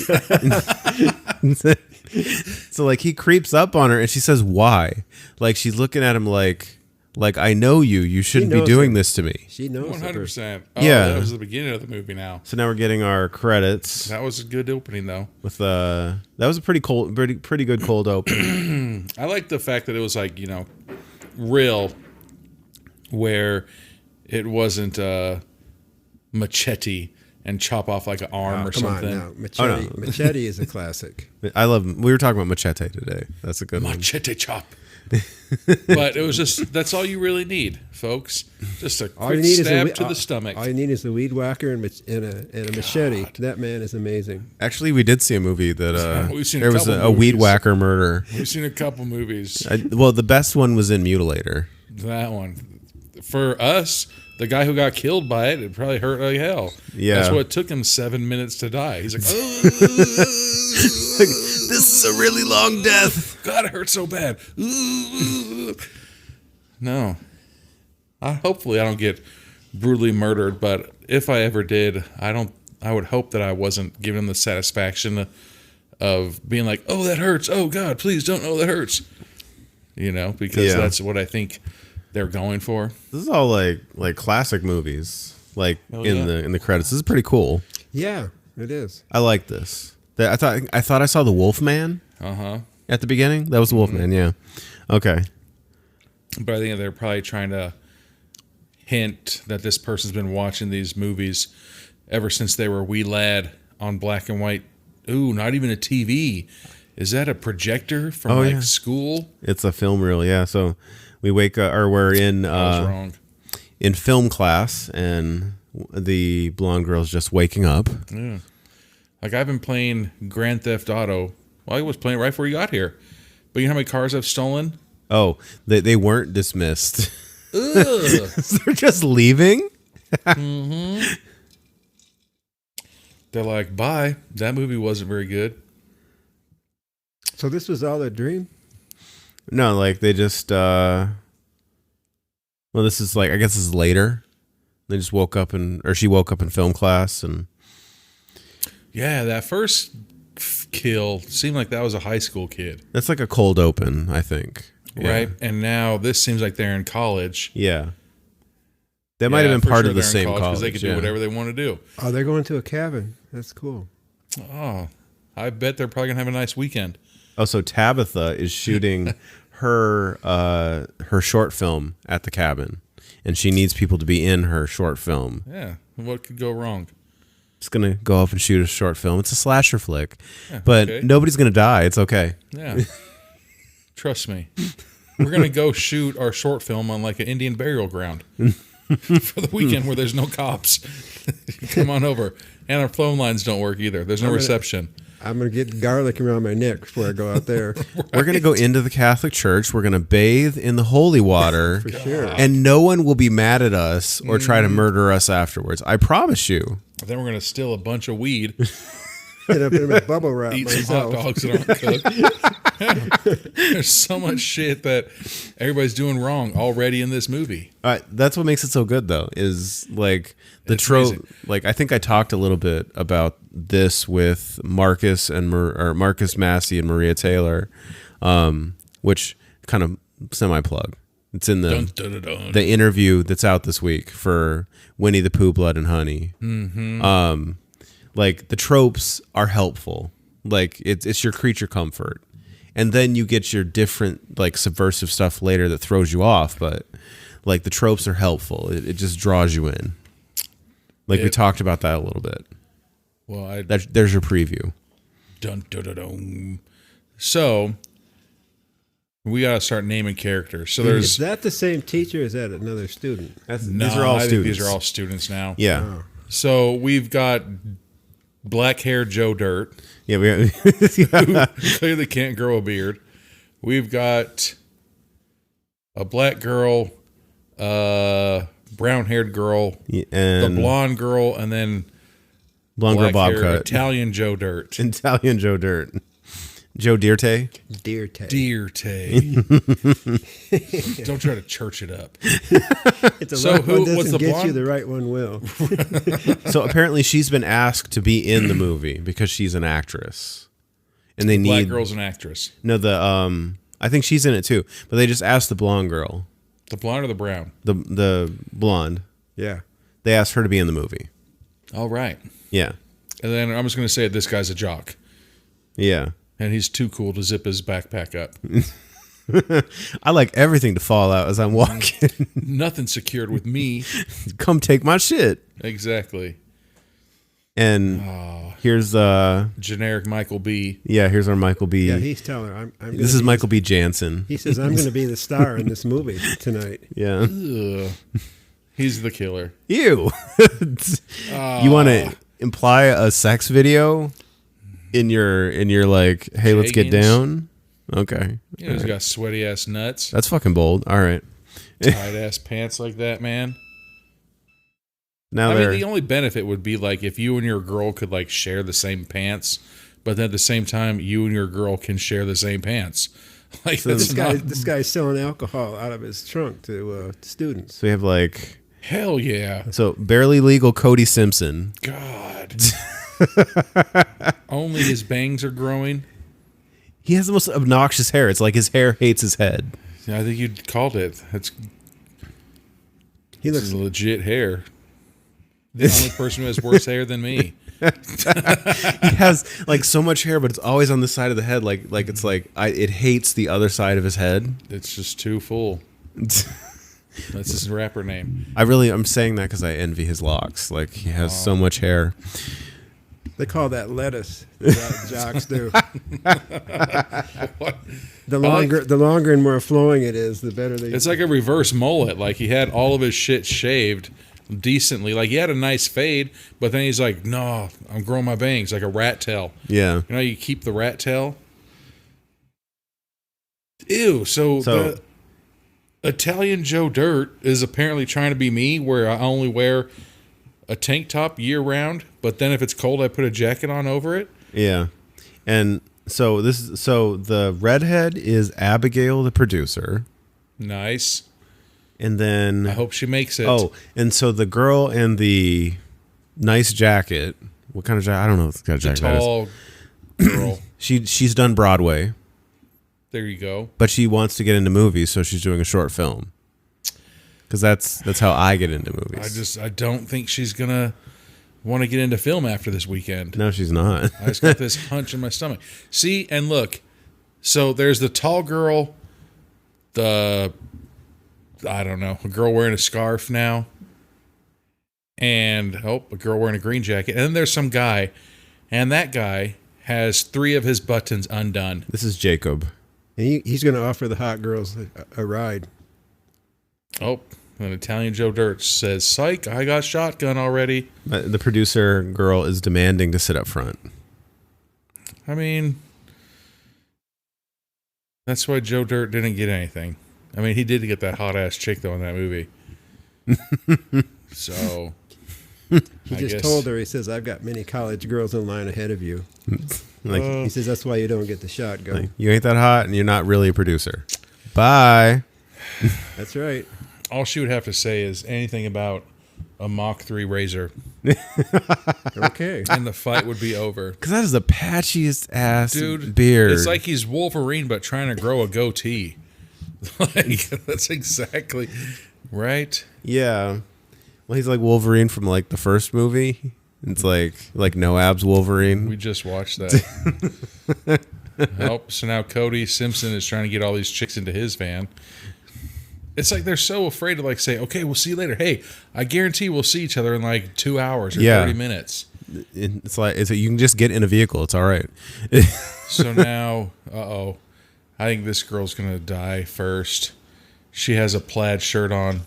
so like he creeps up on her, and she says, "Why?" Like she's looking at him like I know you. You shouldn't be knows doing him. this to me. She knows. the person. 100%. Oh, Yeah. That was the beginning of the movie now. So now we're getting our credits That was a good opening, though. with that was a pretty good cold open. I like the fact that it was like, real, where it wasn't machete and chop off like an arm or Come something. on now. Machete, Machete is a classic. I love. We were talking about Machete today. That's a good one. Machete chop. But it was just, that's all you really need, folks. Just a All you quick need is stab to the stomach. All you need is a weed whacker and a machete. That man is amazing. Actually, we did see a movie that We've seen a there was couple a weed movies. whacker murder. We've seen a couple movies. Well, the best one was in Mutilator. That one. For us, the guy who got killed by it, it probably hurt like hell. Yeah. That's what took him 7 minutes to die. He's like, oh, This is a really long death. God, it hurts so bad. No. Hopefully I don't get brutally murdered, but if I ever did, I would hope that I wasn't given the satisfaction of being like, oh, that hurts. Oh, God, please don't. Oh, that hurts. Because Yeah. that's what I think they're going for. This is all like classic movies, like Oh, in yeah. the credits. This is pretty cool. Yeah, it is. I like this. I thought I saw the Wolfman Uh-huh. at the beginning. That was the Wolfman. Yeah. Okay. But I think they're probably trying to hint that this person's been watching these movies ever since they were a wee lad on black and white. Ooh, not even a TV. Is that a projector from Oh, yeah. school? It's a film reel. Yeah. So we wake up, or we're in I was wrong. in film class, and the blonde girl's just waking up. Yeah. Like I've been playing Grand Theft Auto. Well, I was playing right before you got here. But you know how many cars I've stolen? Oh, they weren't dismissed. Ugh. They're just leaving. They're like, bye. That movie wasn't very good. So this was all a dream? No, like they just. Well, this is like, I guess this is later. They just woke up she woke up in film class, and Yeah, that first kill seemed like that was a high school kid. that's like a cold open, I think. Yeah. Right? And now this seems like they're in college. Yeah. That might have been part of the same college. because they could do yeah. whatever they want to do. Oh, they're going to a cabin. That's cool. Oh, I bet they're probably gonna have a nice weekend. Oh, so Tabitha is shooting her short film at the cabin, and she needs people to be in her short film. Yeah, what could go wrong? Just gonna go off and shoot a short film. It's a slasher flick, Yeah, but okay. nobody's gonna die. It's okay. Yeah, trust me. We're gonna go shoot our short film on like an Indian burial ground for the weekend where there's no cops. Come on over, and our phone lines don't work either. There's no reception. I'm going to get garlic around my neck before I go out there. We're gonna go into the Catholic Church. We're gonna bathe in the holy water, For sure. and no one will be mad at us or try to murder us afterwards. I promise you. Then we're gonna steal a bunch of weed, Get up in a bubble wrap eat some hot myself. dogs that aren't cooked. There's so much shit that everybody's doing wrong already in this movie. That's what makes it so good, though, is like the It's trope. amazing. Like I think I talked a little bit about this with Marcus and Marcus Massey and Maria Taylor, which kind of semi-plug. It's in Dun, dun, dun, dun. the interview that's out this week for Winnie the Pooh, Blood and Honey. Mm-hmm. Like the tropes are helpful. Like it's your creature comfort, and then you get your different like subversive stuff later that throws you off. But like the tropes are helpful. It just draws you in. Like we talked about that a little bit. Well, There's your preview. dun, dun, dun, dun. So we gotta start naming characters. So Is there's that the same teacher or is that another student? no, These are all I think students. these are all students now. Yeah, So we've got black hair Joe Dirt, yeah. We who clearly can't grow a beard. We've got a black girl, brown haired girl, the and blonde girl, and then blonde girl black bob hair cut. Italian Joe Dirt. Italian Joe Dirt. Joe Dirte. Dear Tay. Dear Tay. Don't try to church it up. It's a So right who- one what's doesn't the get blonde? you, the right one will. So apparently she's been asked to be in the movie because she's an actress, and they Black need girl's an actress. no. I think she's in it too, but they just asked the blonde girl, The blonde or the brown? the blonde. Yeah. They asked her to be in the movie. All right. Yeah, And then I'm just going to say this guy's a jock. yeah. And he's too cool to zip his backpack up. I like everything to fall out as I'm walking. Nothing secured with me. Come take my shit. Exactly. And here's Generic Michael B. here's our Michael B. Yeah, he's telling her, I'm This is Michael B. Jansen. He says, I'm going to be the star in this movie tonight. Yeah. Ugh. He's the killer. Ew. You want to imply a sex video in your like, hey, let's get Jeggings. down? Okay. You know, he's got sweaty ass nuts, That's fucking bold. All right. tight ass pants like that, man. Now I mean, they're the only benefit would be like if you and your girl could like share the same pants, but then at the same time, you and your girl can share the same pants. Like This that's not, guy's selling alcohol out of his trunk to students. so we have like hell yeah. so barely legal Cody Simpson. God. Only his bangs are growing. He has the most obnoxious hair. It's like his hair hates his head. Yeah, I think you called it. He This looks is legit hair. The only person who has worse hair than me. He has like so much hair, but it's always on the side of the head. Like it's like it hates the other side of his head. It's just too full. That's his rapper name. I'm saying that because I envy his locks. Like he has so much hair. They call that lettuce. The jocks do. What? The longer and more flowing it is, the better they. It's like a reverse mullet. Like he had all of his shit shaved decently. Like he had a nice fade, but then he's like, "No, I'm growing my bangs like a rat tail." Yeah. You know, you keep the rat tail. Ew. So the Italian Joe Dirt is apparently trying to be me, where I only wear a tank top year round, but then if it's cold, I put a jacket on over it. Yeah. And so the redhead is Abigail, the producer. Nice. And then I hope she makes it. Oh, and so the girl in the nice jacket. What kind of jacket? I don't know what kind of the jacket that is. tall girl. She's done Broadway, There you go. but she wants to get into movies, so she's doing a short film. Because that's how I get into movies. I don't think she's gonna want to get into film after this weekend. No, she's not. I just got this hunch in my stomach. See, and look. So there's the tall girl, I don't know, a girl wearing a scarf now, and a girl wearing a green jacket, and then there's some guy, and that guy has 3 of his buttons undone. This is Jacob. And he's going to offer the hot girls a ride. Oh, an Italian Joe Dirt says, "Psych, I got shotgun already." The producer girl is demanding to sit up front. I mean, that's why Joe Dirt didn't get anything. I mean, he did get that hot ass chick though in that movie. So He just told her, he says, I've got many college girls in line ahead of you. Like He says, that's why you don't get the shotgun. like, you ain't that hot, and you're not really a producer. Bye. That's right. all she would have to say is anything about a Mach 3 Razor, Okay. and the fight would be over. Because that is the patchiest ass Dude, beard. it's like he's Wolverine, but trying to grow a goatee. Like, that's exactly right. Yeah. Well, he's like Wolverine from like the first movie. It's like no abs Wolverine. We just watched that. Oh, so now Cody Simpson is trying to get all these chicks into his van. It's like they're so afraid to like say, okay, we'll see you later. Hey, I guarantee we'll see each other in like 2 hours or 30 minutes. It's like you can just get in a vehicle. It's all right. So now, I think this girl's going to die first. She has a plaid shirt on.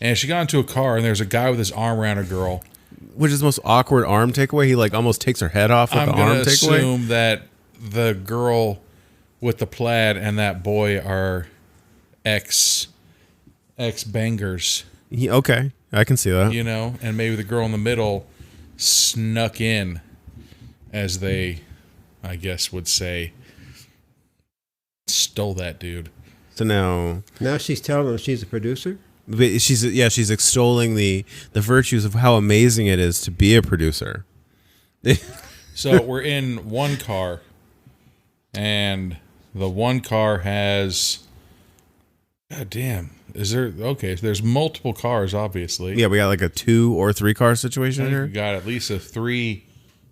And she got into a car, and there's a guy with his arm around a girl. Which is the most awkward arm takeaway. He like almost takes her head off with I'm the going arm to takeaway. assume that the girl with the plaid and that boy are ex-bangers, Okay, I can see that. you know? And maybe the girl in the middle snuck in, as they, I guess, would say, stole that dude. So now She's telling him she's a producer? but she's extolling the virtues of how amazing it is to be a producer. So we're in one car, and the one car has... God damn. Is there... Okay, there's multiple cars, obviously. Yeah, we got like a 2 or 3 car I situation think we here. got at least a 3,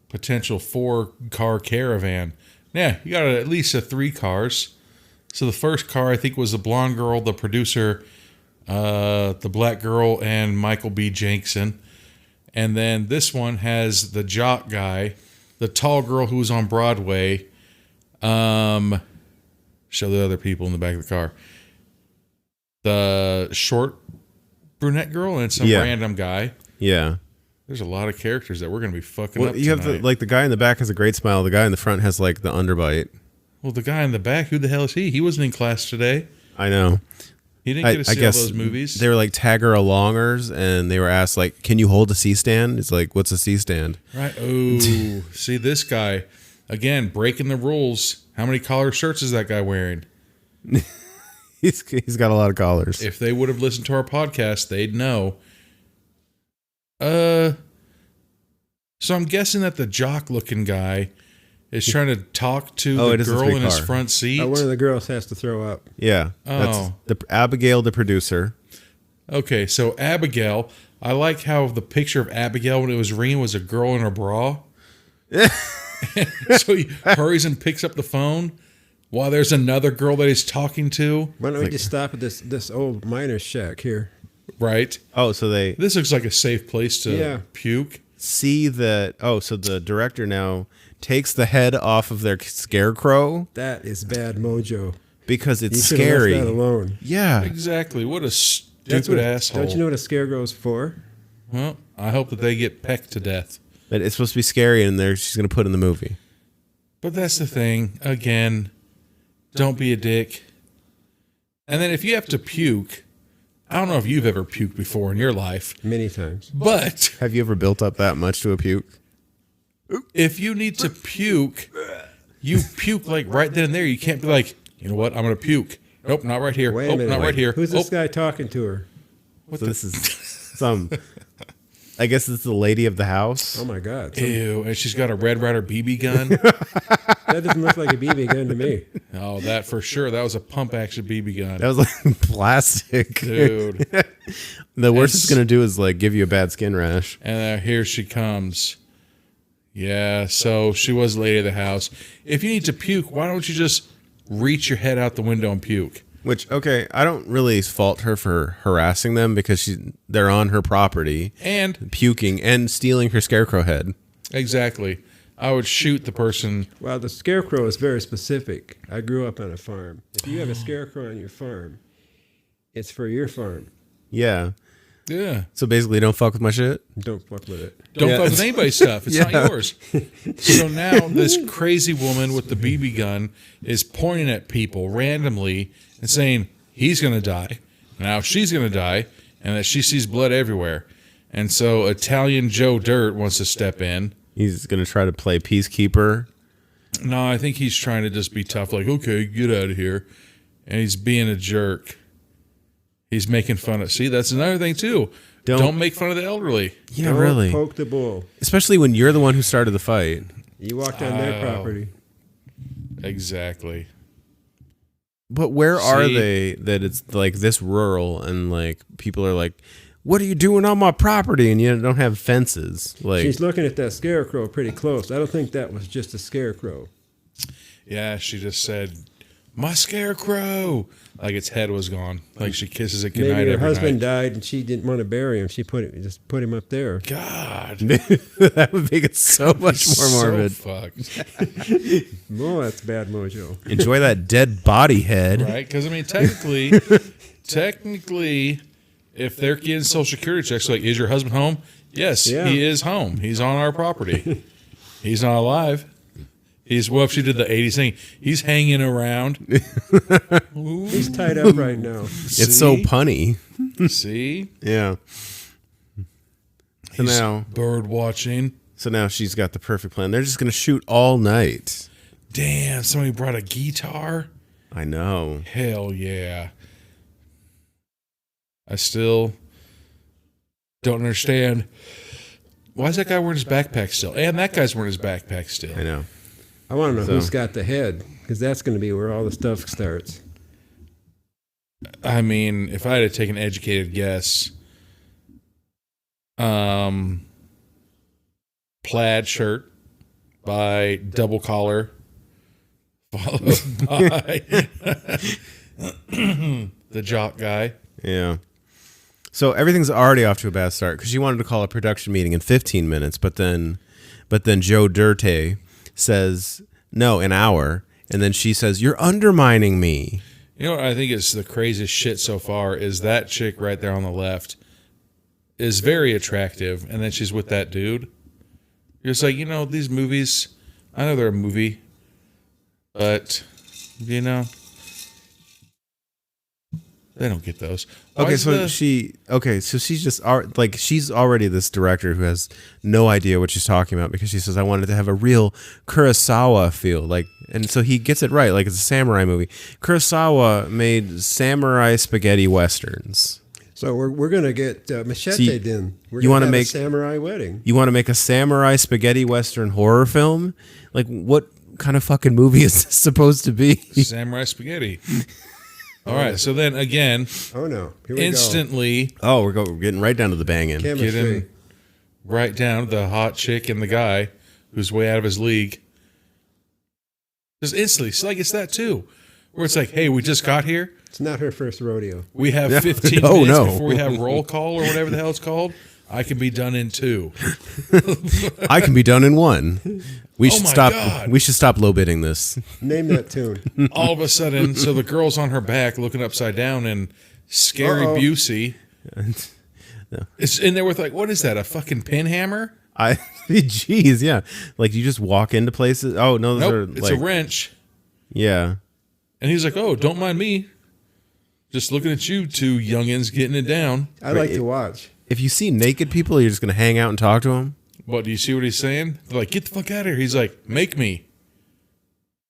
potential 4-car caravan. Yeah, you got at least 3 cars. So the first car, I think, was the blonde girl, the producer, the black girl, and Michael B. Jensen. And then this one has the jock guy, the tall girl who was on Broadway. Show the other people in the back of the car. The short brunette girl and some random guy. Yeah. There's a lot of characters that we're going to be fucking up you have tonight. the guy in the back has a great smile. The guy in the front has like the underbite. Well, the guy in the back, who the hell is he? He wasn't in class today. I know. He didn't get to see all those movies. They were like tagger-alongers, and they were asked, like, can you hold a C-stand? It's like, what's a C-stand? Right. Oh, see this guy. Again, breaking the rules. How many collar shirts is that guy wearing? He's got a lot of collars. If they would have listened to our podcast, they'd know. So I'm guessing that the jock-looking guy is trying to talk to the girl in his front seat. One of the girls has to throw up. Yeah. That's Abigail, the producer. Okay, so Abigail, I like how the picture of Abigail when it was ringing was a girl in her bra. So he hurries and picks up the phone while there's another girl that he's talking to. Why don't we just stop at this old miner's shack here? Right. Oh, so This looks like a safe place to puke. see that. Oh, so the director now takes the head off of their scarecrow. That is bad mojo. Because it's You scary. left that alone. Yeah. Exactly. What a stupid asshole. Don't you know what a scarecrow's for? Well, I hope that they get pecked to death. But it's supposed to be scary, and she's going to put in the movie. But that's the thing. Again, don't be a dick. And then if you have to puke, I don't know if you've ever puked before in your life. Many times. But Have you ever built up that much to a puke? if you need to puke, you puke like right then and there. You can't be like, you know what, I'm going to puke. Nope, not right here. Wait a minute. Not right here. Who's this guy talking to her? This is some. I guess it's the lady of the house. Oh my God. Ew, and she's got a Red Ryder BB gun. That doesn't look like a BB gun to me. Oh, that for sure. That was a pump action BB gun. That was like plastic. Dude. The worst it's going to do is like give you a bad skin rash. And here she comes. Yeah, so she was the lady of the house. If you need to puke, why don't you just reach your head out the window and puke? Which, okay, I don't really fault her for harassing them because they're on her property. And puking and stealing her scarecrow head. exactly. I would shoot the person. Well, the scarecrow is very specific. I grew up on a farm. If you have a scarecrow on your farm, it's for your farm. Yeah. Yeah. So basically, don't fuck with my shit. Don't fuck with it. Don't fuck with anybody's stuff. It's Yeah. not yours. So now this crazy woman with the BB gun is pointing at people randomly and saying he's going to die. Now she's going to die and that she sees blood everywhere. And so Italian Joe Dirt wants to step in. He's going to try to play peacekeeper. No, I think he's trying to just be tough. Like, okay, get out of here. And he's being a jerk. He's making fun of. See, that's another thing too. Don't make fun of the elderly. Yeah, Don't really. poke the bull. Especially when you're the one who started the fight. You walked on their property. Exactly. But where are See? they that it's like this rural and like people are like, what are you doing on my property? And you don't have fences. Like, She's looking at that scarecrow pretty close. I don't think that was just a scarecrow. Yeah, she just said, "My scarecrow," like its head was gone. Like she kisses it goodnight Maybe her every husband night. died and she didn't want to bury him. She just put him up there. God, that would make it so much more morbid. So fucked, Oh, that's bad mojo. Enjoy that dead body head. right? Because I mean, technically, if they're getting Social Security checks, like, is your husband home? Yes, Yeah. he is home. He's on our property. He's not alive. Well, if she did the 80s thing, he's hanging around. Ooh, He's tied up right now. It's so punny. see? Yeah. So He's now, bird watching. she's got the perfect plan. They're just going to shoot all night. Damn, somebody brought a guitar. I know. Hell yeah. I still don't understand. Why is that guy wearing his backpack still? And that guy's wearing his backpack still. I know. I want to know So- who's got the head, because that's going to be where all the stuff starts. I mean, if I had to take an educated guess, plaid shirt by double collar, followed by the jock guy. Yeah. So everything's already off to a bad start because she wanted to call a production meeting in 15 minutes, but then Joe Dirte says no, an hour, and then she says you're undermining me. You know what I think is the craziest shit so far is that chick right there on the left is very attractive, and then she's with that dude. You're just like, these movies, I know they're a movie, but, they don't get those. Okay, so she's just like she's already this director who has no idea what she's talking about because she says I wanted to have a real Kurosawa feel, like, and so he gets it right, like it's a samurai movie. Kurosawa made samurai spaghetti westerns. So we're gonna get Machete then. You want to make a samurai wedding? You want to make a samurai spaghetti western horror film? Like, what kind of fucking movie is this supposed to be? Samurai spaghetti. All right, so then again, oh no, here we instantly. Oh, we're getting right down to the banging. Chemistry. Right down to the hot chick and the guy who's way out of his league. Just instantly, it's that too, where it's like, hey, we just got here. It's not her first rodeo. We have 15 minutes before we have roll call or whatever the hell it's called. I can be done in 2. I can be done in 1. We should stop. God. We should stop low bidding this. Name that tune. All of a sudden, so the girl's on her back looking upside down, and Scary Busey is in there with like, what is that? A fucking pin hammer? Jeez, yeah. Like you just walk into places. Oh no, It's a wrench. Yeah. And he's like, oh, don't mind me. Just looking at you two youngins getting it down. I like to watch. If you see naked people, you're just gonna hang out and talk to them. What, do you see what he's saying? They're like, get the fuck out of here. He's like, make me.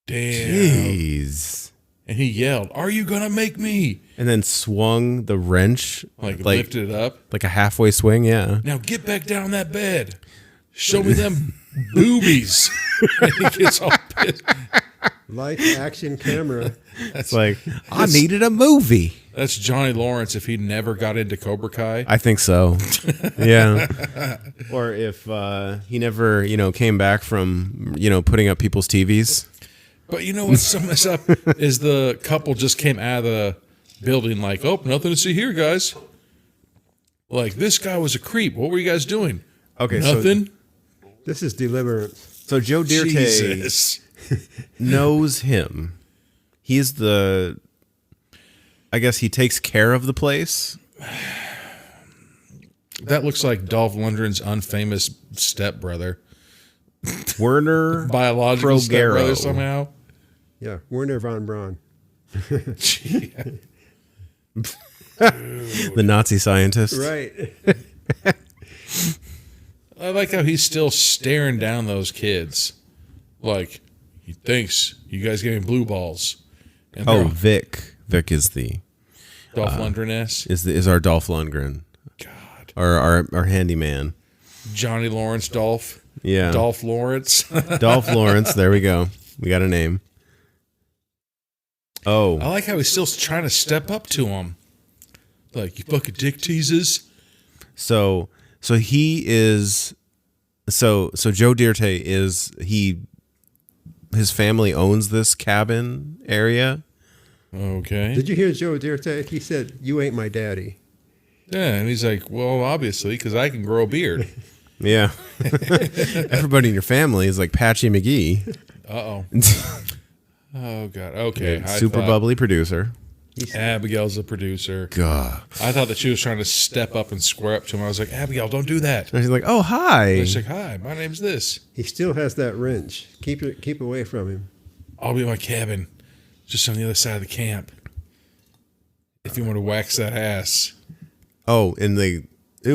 Damn. Jeez. And he yelled, are you gonna make me? And then swung the wrench. Like lifted it up. Like a halfway swing, yeah. Now get back down that bed. Show me them boobies. And he gets all pissed. Light action camera. That's like, I needed a movie. That's Johnny Lawrence if he never got into Cobra Kai. I think so. Yeah. Or if he never, came back from, putting up people's TVs. But you know what's so messed up is the couple just came out of the building like, oh, nothing to see here, guys. Like, this guy was a creep. What were you guys doing? Okay, nothing. This is Deliverance. So Joe Dirte knows him. He's I guess he takes care of the place. That looks like Dolph Lundgren's unfamous stepbrother. Werner biological stepbrother somehow. Yeah, Werner von Braun. The Nazi scientist. Right. I like how he's still staring down those kids. Like, he thinks you guys gave me blue balls. And Vic. Vic is the Dolph Lundgren-esque. Is our Dolph Lundgren. God. Our handyman. Johnny Lawrence Dolph. Yeah. Dolph Lawrence. Dolph Lawrence. There we go. We got a name. Oh. I like how he's still trying to step up to him. Like, you fucking dick teases. So he is. So Joe Dirte is his family owns this cabin area. Okay. Did you hear Joe Dirte? He said, "You ain't my daddy." Yeah, and he's like, well, obviously, because I can grow a beard. Yeah. Everybody in your family is like Patchy McGee. Uh-oh. Oh, God. Okay. Super bubbly producer. Abigail's the producer. God. I thought that she was trying to step up and square up to him. I was like, Abigail, don't do that. And she's like, oh, hi. And she's like, hi, my name's this. He still has that wrench. Keep away from him. I'll be in my cabin, just on the other side of the camp. If you want to wax that ass. Oh,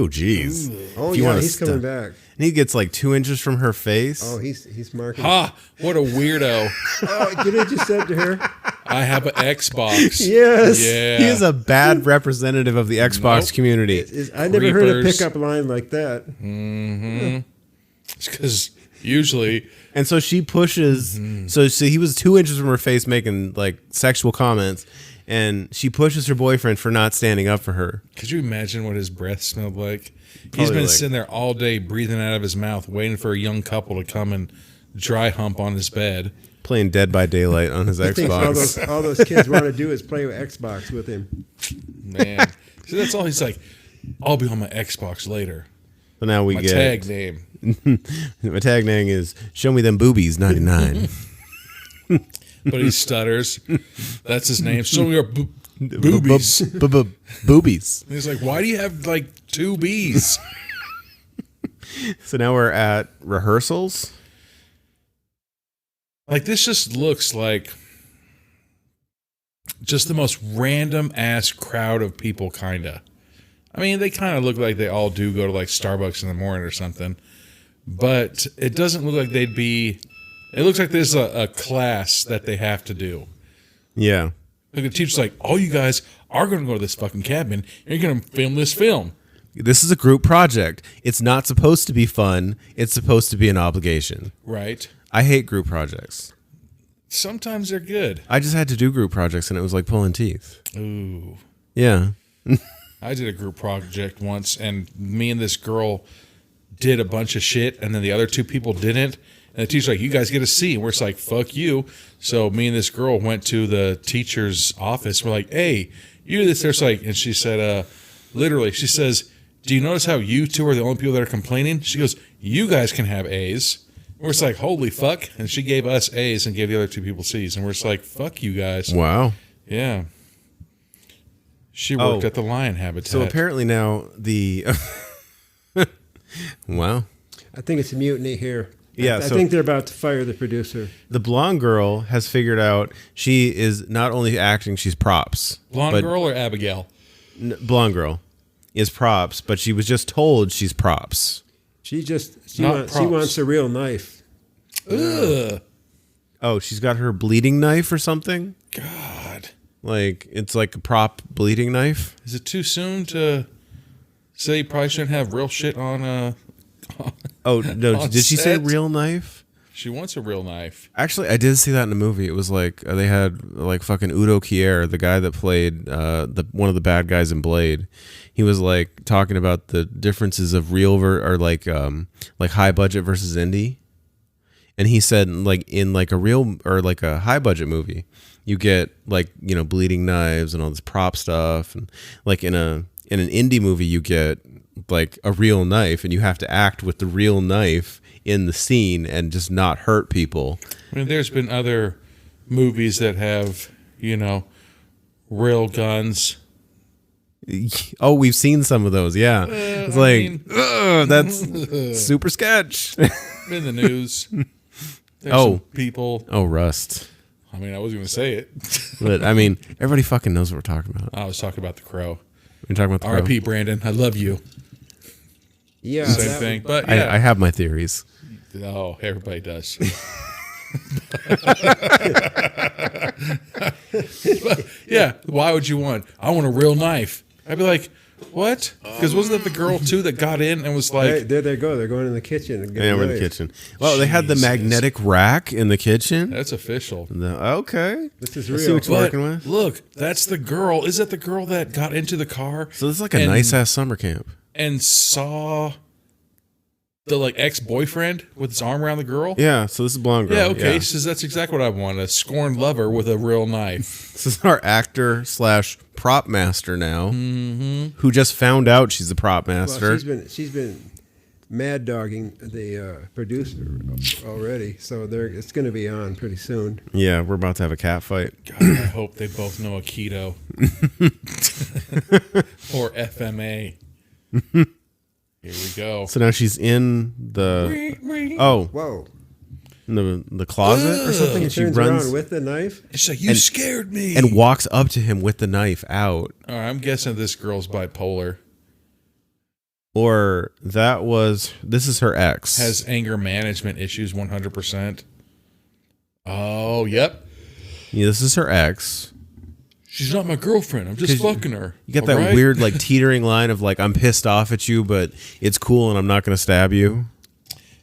geez. Oh, yeah, he's coming back. And he gets like 2 inches from her face. Oh, he's marking. Ha! What a weirdo. Oh, you know what you said to her? I have an Xbox. Yes. Yeah. He is a bad representative of the Xbox community. I never heard a pickup line like that. Mm-hmm. It's because usually... And so she pushes... So he was 2 inches from her face making like sexual comments. And she pushes her boyfriend for not standing up for her. Could you imagine what his breath smelled like? He's been sitting there all day breathing out of his mouth, waiting for a young couple to come and dry hump on his bed. playing Dead by Daylight on his He thinks Xbox. all those kids want to do is play with Xbox with him. Man. So that's all he's like, I'll be on my Xbox later. So now we My get tag name. my tag name is "Show Me Them Boobies" 99. But he stutters. That's his name. So we are boobies. Boobies. And he's like, why do you have like 2 B's? So now we're at rehearsals. Like, this just looks like just the most random ass crowd of people, kind of. I mean, they kind of look like they all do go to like Starbucks in the morning or something, but it doesn't look like they'd be. It looks like there's a class that they have to do. Yeah. Like the teacher's like, all you guys are going to go to this fucking cabin and you're going to film this film. This is a group project. It's not supposed to be fun. It's supposed to be an obligation. Right. I hate group projects. Sometimes they're good. I just had to do group projects, and it was like pulling teeth. Ooh. Yeah. I did a group project once, and me and this girl did a bunch of shit, and then the other 2 people didn't. And the teacher's like, you guys get a C. And we're just like, fuck you. So me and this girl went to the teacher's office. We're like, hey, you do this. There's like, and she said, literally, she says, do you notice how you 2 are the only people that are complaining? She goes, you guys can have A's. And we're just like, holy fuck. And she gave us A's and gave the other 2 people C's. And we're just like, fuck you guys. Wow. Yeah. She worked at the lion habitat. So apparently now the wow. I think it's a mutiny here. Yeah, I so- think they're about to fire the producer. The blonde girl has figured out she is not only acting, she's props. Blonde but girl or Abigail? Blonde girl is props, but she was just told she's props. She Not props. wants a real knife. Ugh. Oh, she's got her bleeding knife or something? God. Like, it's like a prop bleeding knife? Is it too soon to say you probably shouldn't have real shit on Oh, no. On Did she say set? real knife? She wants a real knife. Actually, I did see that in a movie. It was like they had like fucking Udo Kier, the guy that played one of the bad guys in Blade. He was like talking about the differences of real or like high budget versus indie. And he said like in like a real or like a high budget movie, you get like, you know, bleeding knives and all this prop stuff, and like in an indie movie you get like a real knife, and you have to act with the real knife in the scene and just not hurt people. I mean, there's been other movies that have, you know, real guns. Oh, we've seen some of those. Yeah, it's I like mean- that's super sketch. In the news. There's Oh. some people. Oh, Rust. I mean, I was going to say it. But I mean, everybody fucking knows what we're talking about. I was talking about The Crow. We're talking about the Crow. R.I.P. Brandon. I love you. Yeah, Same that- thing. But yeah. I have my theories. Oh, everybody does. But, yeah, why would you want? I want a real knife. I'd be like, what? Because wasn't that the girl too that got in and was like, there they go. They're going in the kitchen. And Yeah, getting we're in the knives. kitchen. Well, they had the Jesus. magnetic rack in the kitchen. that's official. Okay. This is Let's see real. what you're But working with. look, that's the girl. Is that the girl that got into the car So this is like a and- nice ass summer camp. and saw the like ex-boyfriend with his arm around the girl? Yeah. So this is blonde girl. Yeah, okay. So that's exactly what I want. A scorned lover with a real knife. This is our actor / prop master now, who just found out she's a prop Well, master. she's been mad dogging the producer already, so it's going to be on pretty soon. Yeah, we're about to have a cat fight. God, I hope they both know Aikido. Or FMA. Here we go. So now she's in the Whoa! in the closet or something, and she Turns runs around with the knife. She's like, you scared me. and walks up to him with the knife out. All right, I'm guessing this girl's bipolar. Or this is her ex. Has anger management issues 100%. Oh, yep. Yeah, this is her ex. She's not my girlfriend. I'm just 'Cause fucking her. You get All that right? weird like teetering line of like, I'm pissed off at you, but it's cool and I'm not going to stab you.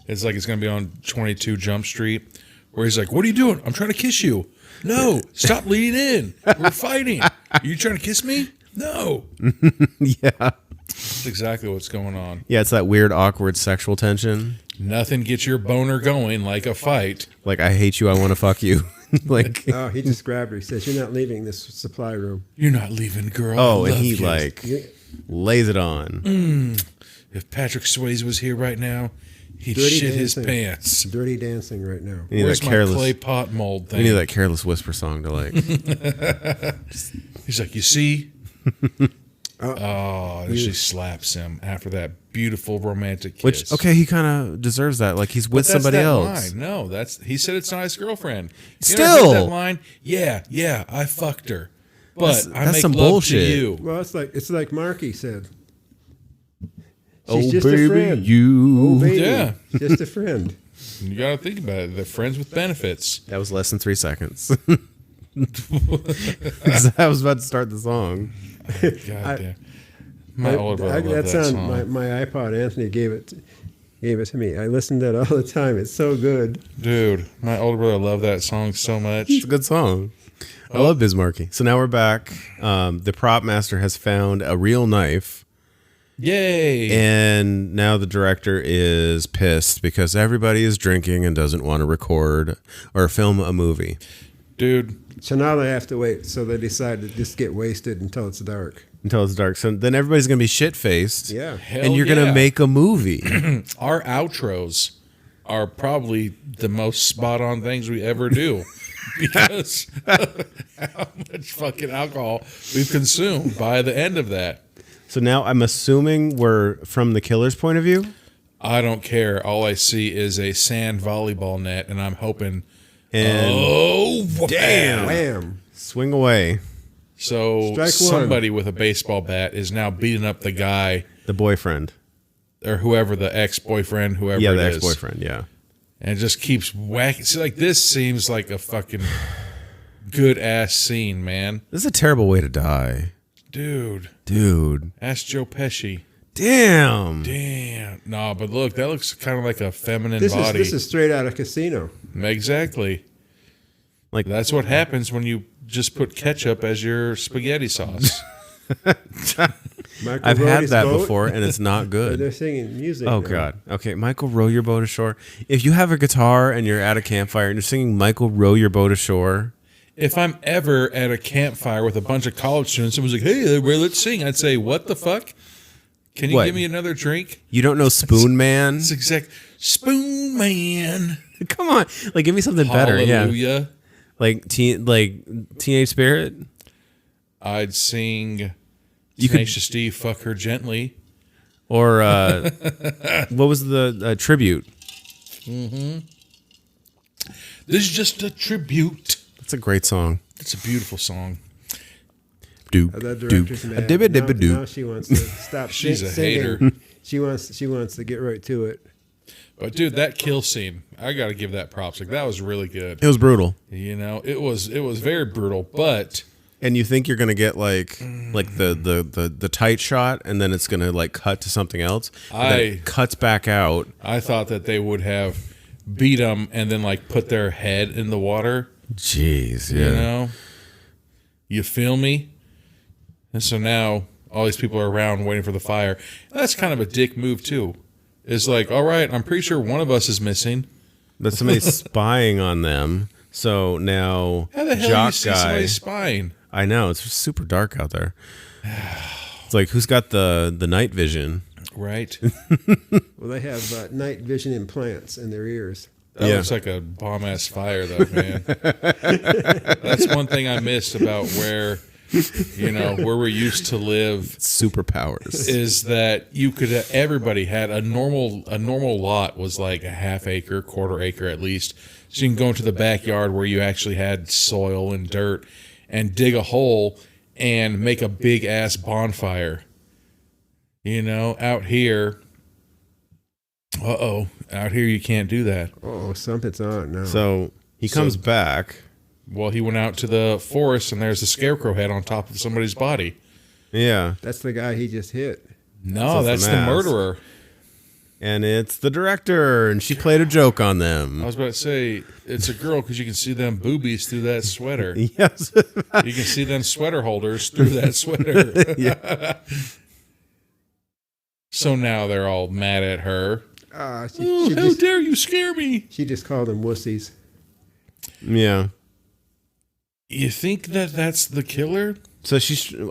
It's like it's going to be on 22 Jump Street where he's like, what are you doing? I'm trying to kiss you. No, stop leaning in. We're fighting. Are you trying to kiss me? No. Yeah. That's exactly what's going on. Yeah, it's that weird, awkward sexual tension. Nothing gets your boner going like a fight. Like, I hate you, I want to fuck you. Like, Oh, he just grabbed her. He says, "You're not leaving this supply room." You're not leaving, girl. oh, I and love he you. like Yeah. lays it on. If Patrick Swayze was here right now, he'd Dirty shit his dancing. pants. Dirty dancing right now. We need Where's that my careless. clay pot mold We need thing? that careless whisper song to like. He's like, you see? Oh, Oh, and she slaps him after that beautiful romantic kiss. Which okay, he kind of deserves that. Like he's But with that's somebody that else. Line. No, he said it's not his girlfriend. You Still. ever heard that line? Yeah, I fucked her, but I that's make some love bullshit. to you. well, it's like Marky said. Oh She's just a friend. you. Oh, baby. Yeah. Just a friend. You got to think about it. They're friends with benefits. That was less than 3 seconds. 'Cause I was about to start the song. God damn. My older brother loved That's that on song. my iPod. Anthony gave it to me. I listen to it all the time. It's so good. Dude, my older brother loved that song so much. It's a good song. I love Bismarcky. So now we're back. The prop master has found a real knife. Yay! And now the director is pissed because everybody is drinking and doesn't want to record or film a movie. Dude, So now they have to wait. So they decide to just get wasted until it's dark. Until it's dark. So then everybody's going to be shit-faced. Yeah. hell And you're going yeah. to make a movie. Our outros are probably the most spot on things we ever do because how much fucking alcohol we've consumed by the end of that. So now I'm assuming we're from the killer's point of view. I don't care. All I see is a sand volleyball net, and I'm hoping. And Oh, damn. Wham. Swing away. So Strike one. somebody with a baseball bat is now beating up the guy The boyfriend. or whoever, the ex-boyfriend, whoever Yeah, it the is. ex-boyfriend. Yeah. And it just keeps whacking. See, like, this seems like a fucking good-ass scene, man. This is a terrible way to die. Dude, ask Joe Pesci. Damn. Damn. No, but look, that looks kind of like a feminine This body. is straight out of Casino. Exactly. Like That's what happens when you just put ketchup as your spaghetti sauce. Michael I've had Rowe's that boat. before, and it's not They're good. singing music. Oh now. God. Okay, Michael, row your boat ashore. If you have a guitar and you're at a campfire and you're singing "Michael, row your boat ashore," If I'm ever at a campfire with a bunch of college students and was like, hey, let's sing, I'd say, what the fuck? Can you What? give me another drink? you don't know "Spoon Man." It's exact Spoon Man. Come on, like give me something better. Yeah, Hallelujah. like Teenage Spirit. I'd sing You could- Tenacious D, Fuck Her Gently. Or what was the tribute? This is just a tribute. That's a great song. It's a beautiful song. Do That do director's a mad. dibba dibba Now do. she wants to stop. She's a singing. hater. She wants to get right to it. But dude, that kill scene, I got to give that props. Like, that was really good. It was brutal. You know, it was very brutal, but And you think you're gonna get like the tight shot, and then it's gonna like cut to something else. But then it cuts back out. I thought that they would have beat them and then like put their head in the water. Jeez, yeah. You know, you feel me? And so now all these people are around waiting for the fire. That's kind of a dick move too. It's like, all right, I'm pretty sure one of us is missing. But somebody's spying on them. So now How the hell do you Jock see guy. somebody spying? I know it's super dark out there. It's like who's got the night vision? Right? Well, they have night vision implants in their ears. That Yeah. looks like a bomb ass fire, though, man. That's one thing I missed about where we're used to live. Superpowers. Is that you could everybody had a normal lot was like a half acre, quarter acre at least. So you can go into the backyard where you actually had soil and dirt and dig a hole and make a big ass bonfire. You know, out here you can't do that. Oh, something's on now. So he comes back. Well, he went out to the forest and there's a scarecrow head on top of somebody's body. Yeah. That's the guy he just hit. No, That's that's the the mask. murderer. And it's the director, and she played a joke on I them. was about to say it's a girl because you can see them boobies through that sweater. Yes. You can see them sweater holders through that sweater. Yeah. So now they're all mad at her. Oh, how dare you scare me? She just called them wussies. Yeah. You think that that's the killer? So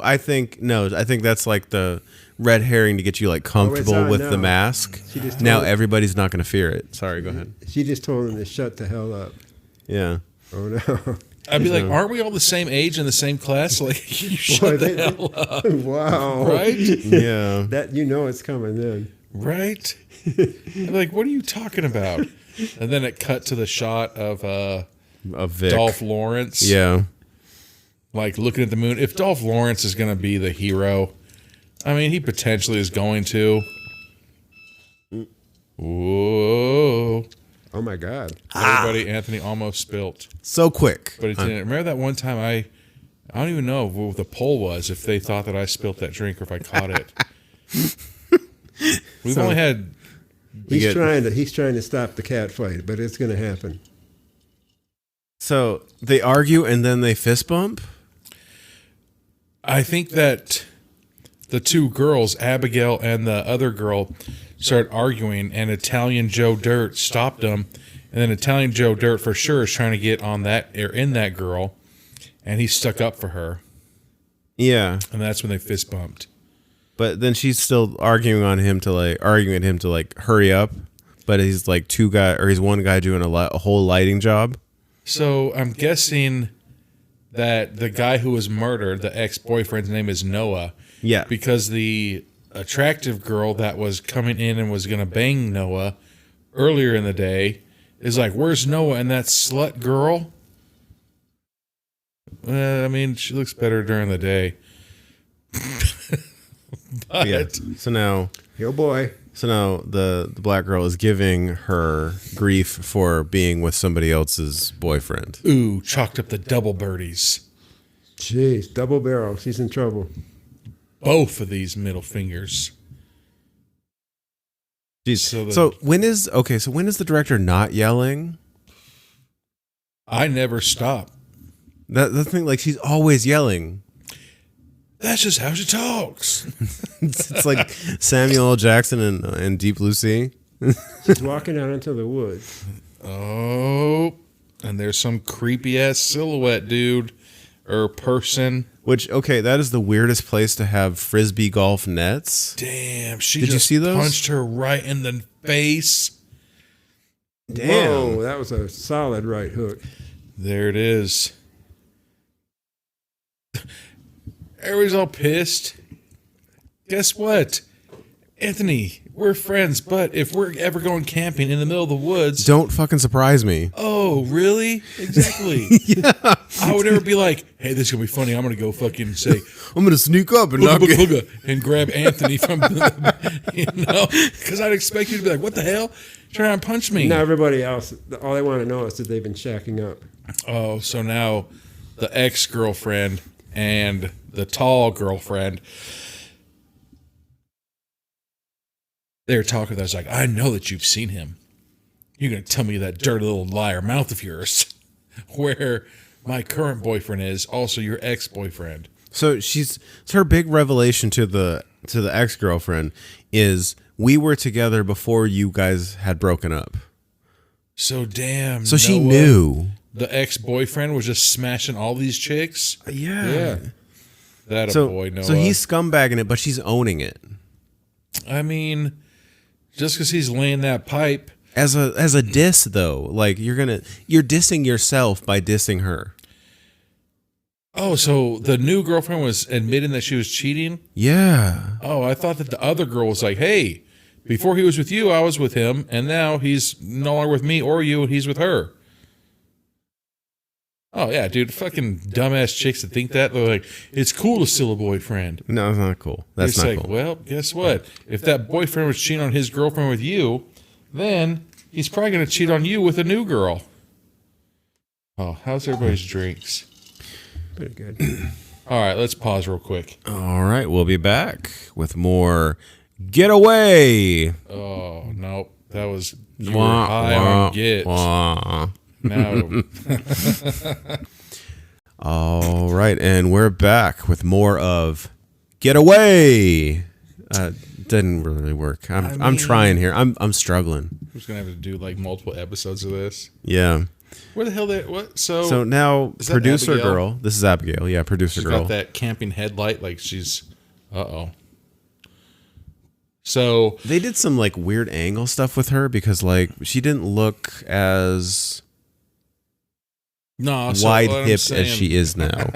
I think that's like the red herring to get you like comfortable on with now. the mask. She just Now told- everybody's not going to fear it. Sorry, go ahead. She just told him to shut the hell up. Yeah. Oh no! I'd be like, aren't we all the same age in the same class? Like, you shut the hell up, Wow! right? Yeah. That it's coming then. Right? I'm like, what are you talking about? And then it cut to the shot of Vic. Dolph Lawrence. Yeah. Like looking at the moon. If Dolph Lawrence is going to be the hero, I mean, he potentially is going to. Whoa. Oh my God! Everybody, Anthony almost spilt. So quick. But it didn't. Remember that one time I don't even know what the poll was, if they thought that I spilt that drink or if I caught it. We've only had. He's trying to stop the cat fight, but it's going to happen. So they argue and then they fist bump? I think that the two girls, Abigail and the other girl, started arguing, and Italian Joe Dirt stopped them. And then Italian Joe Dirt for sure is trying to get on that or in that girl, and he stuck up for her. Yeah. And that's when they fist bumped. But then she's still arguing at him to like hurry up. But he's like he's one guy doing a whole lighting job. So I'm guessing that the guy who was murdered, the ex-boyfriend's name is Noah. Yeah. Because the attractive girl that was coming in and was going to bang Noah earlier in the day is like, where's Noah and that slut girl? I mean, she looks better during the day. But Yeah. So now the black girl is giving her grief for being with somebody else's boyfriend. ooh, chalked up the double birdies. Jeez, double barrel. She's in trouble. Both of these middle fingers. Jeez. So when is the director not yelling? I never stop. The thing, like, she's always yelling. That's just how she talks. It's like Samuel L. Jackson and Deep Blue Sea. She's walking out into the woods. Oh, and there's some creepy ass silhouette dude or person. Which, okay, that is the weirdest place to have frisbee golf nets. Damn, she Did you just see those? punched her right in the face. Damn. Whoa, that was a solid right hook. There it is. Everybody's all pissed. Guess what? Anthony, we're friends, but if we're ever going camping in the middle of the woods... Don't fucking surprise me. Oh, really? Exactly. Yeah. I would never be like, hey, this is going to be funny. I'm going to go fucking say, I'm going to sneak up and knock booga, it. booga, booga, and grab Anthony from, because I'd expect you to be like, what the hell? Turn around and punch me. Now everybody else, all they want to know is that they've been shacking up. Oh, so now the ex-girlfriend and the tall girlfriend, they're talking. I was like, I know that you've seen him. You're going to tell me that dirty little liar mouth of yours, where my current boyfriend is also your ex-boyfriend. So her big revelation to the ex-girlfriend is, we were together before you guys had broken up. So damn. So she Noah, knew. the ex-boyfriend was just smashing all these chicks. Yeah. That a So, boy, Noah. so he's scumbagging it, but she's owning it. I mean, just because he's laying that pipe. As a diss though, like you're dissing yourself by dissing her. Oh, so the new girlfriend was admitting that she was cheating? Yeah. Oh, I thought that the other girl was like, hey, before he was with you, I was with him, and now he's no longer with me or you, and he's with her. Oh, yeah, dude, fucking dumbass chicks that think that, they're like, it's cool to steal a boyfriend. No, it's not cool. That's It's not like, cool. well, guess what? If that boyfriend was cheating on his girlfriend with you, then he's probably going to cheat on you with a new girl. Oh, how's everybody's drinks? Pretty good. All right, let's pause real quick. All right, we'll be back with more GetAWay. Oh, nope. That was you were high on Get. No. All right, and we're back with more of GetAWay. Didn't really work. I'm mean- trying here. I'm struggling. We're just gonna have to do like multiple episodes of this. Yeah. Where the hell they what? So now is that producer Abigail? girl. This is Abigail. Yeah, producer She's girl. got that camping headlight, like she's So They did some like weird angle stuff with her because like she didn't look as no, so wide what I'm hipped saying, as she is now.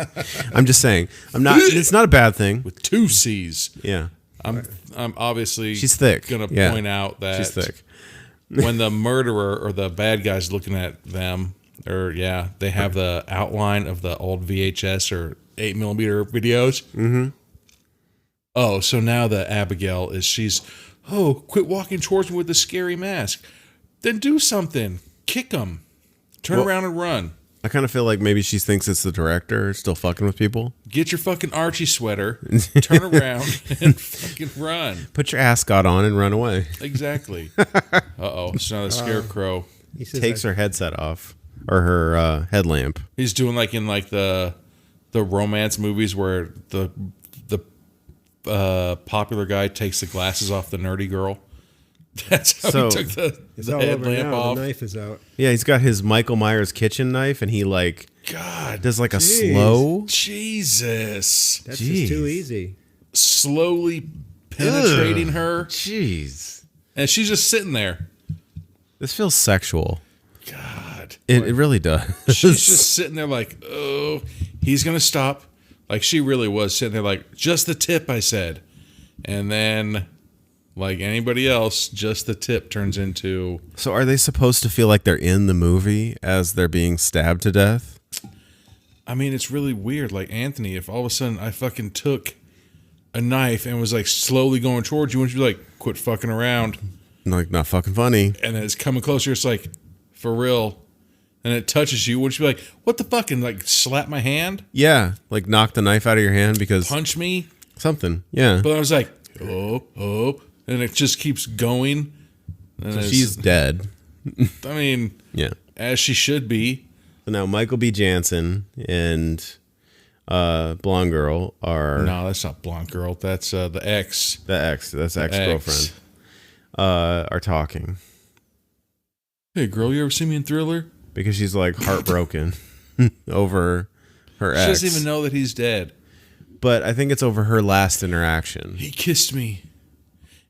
I'm just saying. I'm not. It's not a bad thing. with 2 C's. Yeah. I'm obviously She's thick. gonna Yeah. point out that She's thick. when the murderer or the bad guy's looking at them, or they have the outline of the old VHS or 8mm videos. Mm-hmm. Oh, so now the Abigail she's quit walking towards me with the scary mask. Then do something. Kick him. Turn around and run. I kind of feel like maybe she thinks it's the director still fucking with people. Get your fucking Archie sweater. Turn around and fucking run. Put your ascot on and run away. Exactly. So now the scarecrow. He says, Takes her headset off or her headlamp. He's doing like in like the romance movies where the popular guy takes the glasses off the nerdy girl. That's how he took the it's all over headlamp now. off. The knife is out. Yeah, he's got his Michael Myers kitchen knife, and he like God, does like a Jeez. slow. Jesus, That's Jeez. just too easy. slowly penetrating her, Jeez, and she's just sitting there. this feels sexual. God, It really does. she's just sitting there like, oh, he's gonna stop. Like she really was sitting there like, just the tip, I said, and then. Like anybody else, just the tip turns into... So are they supposed to feel like they're in the movie as they're being stabbed to death? I mean, it's really weird. Like, Anthony, if all of a sudden I fucking took a knife and was like slowly going towards you, wouldn't you be like, quit fucking around? Like, not fucking funny. And then it's coming closer, it's like, for real. And it touches you, wouldn't you be like, what the fuck? And like slap my hand? Yeah, like knock the knife out of your hand because Punch me? something. Yeah. But I was like, oh. And it just keeps going. And So it's- she's dead. I mean, Yeah. as she should be. So now Michael B. Jansen and blonde girl are No, that's not blonde girl. That's the ex. that's ex-girlfriend. Are talking Hey, girl, you ever see me in Thriller? because she's like heartbroken over her She ex. doesn't even know that he's dead. But I think it's over her last interaction. He kissed me.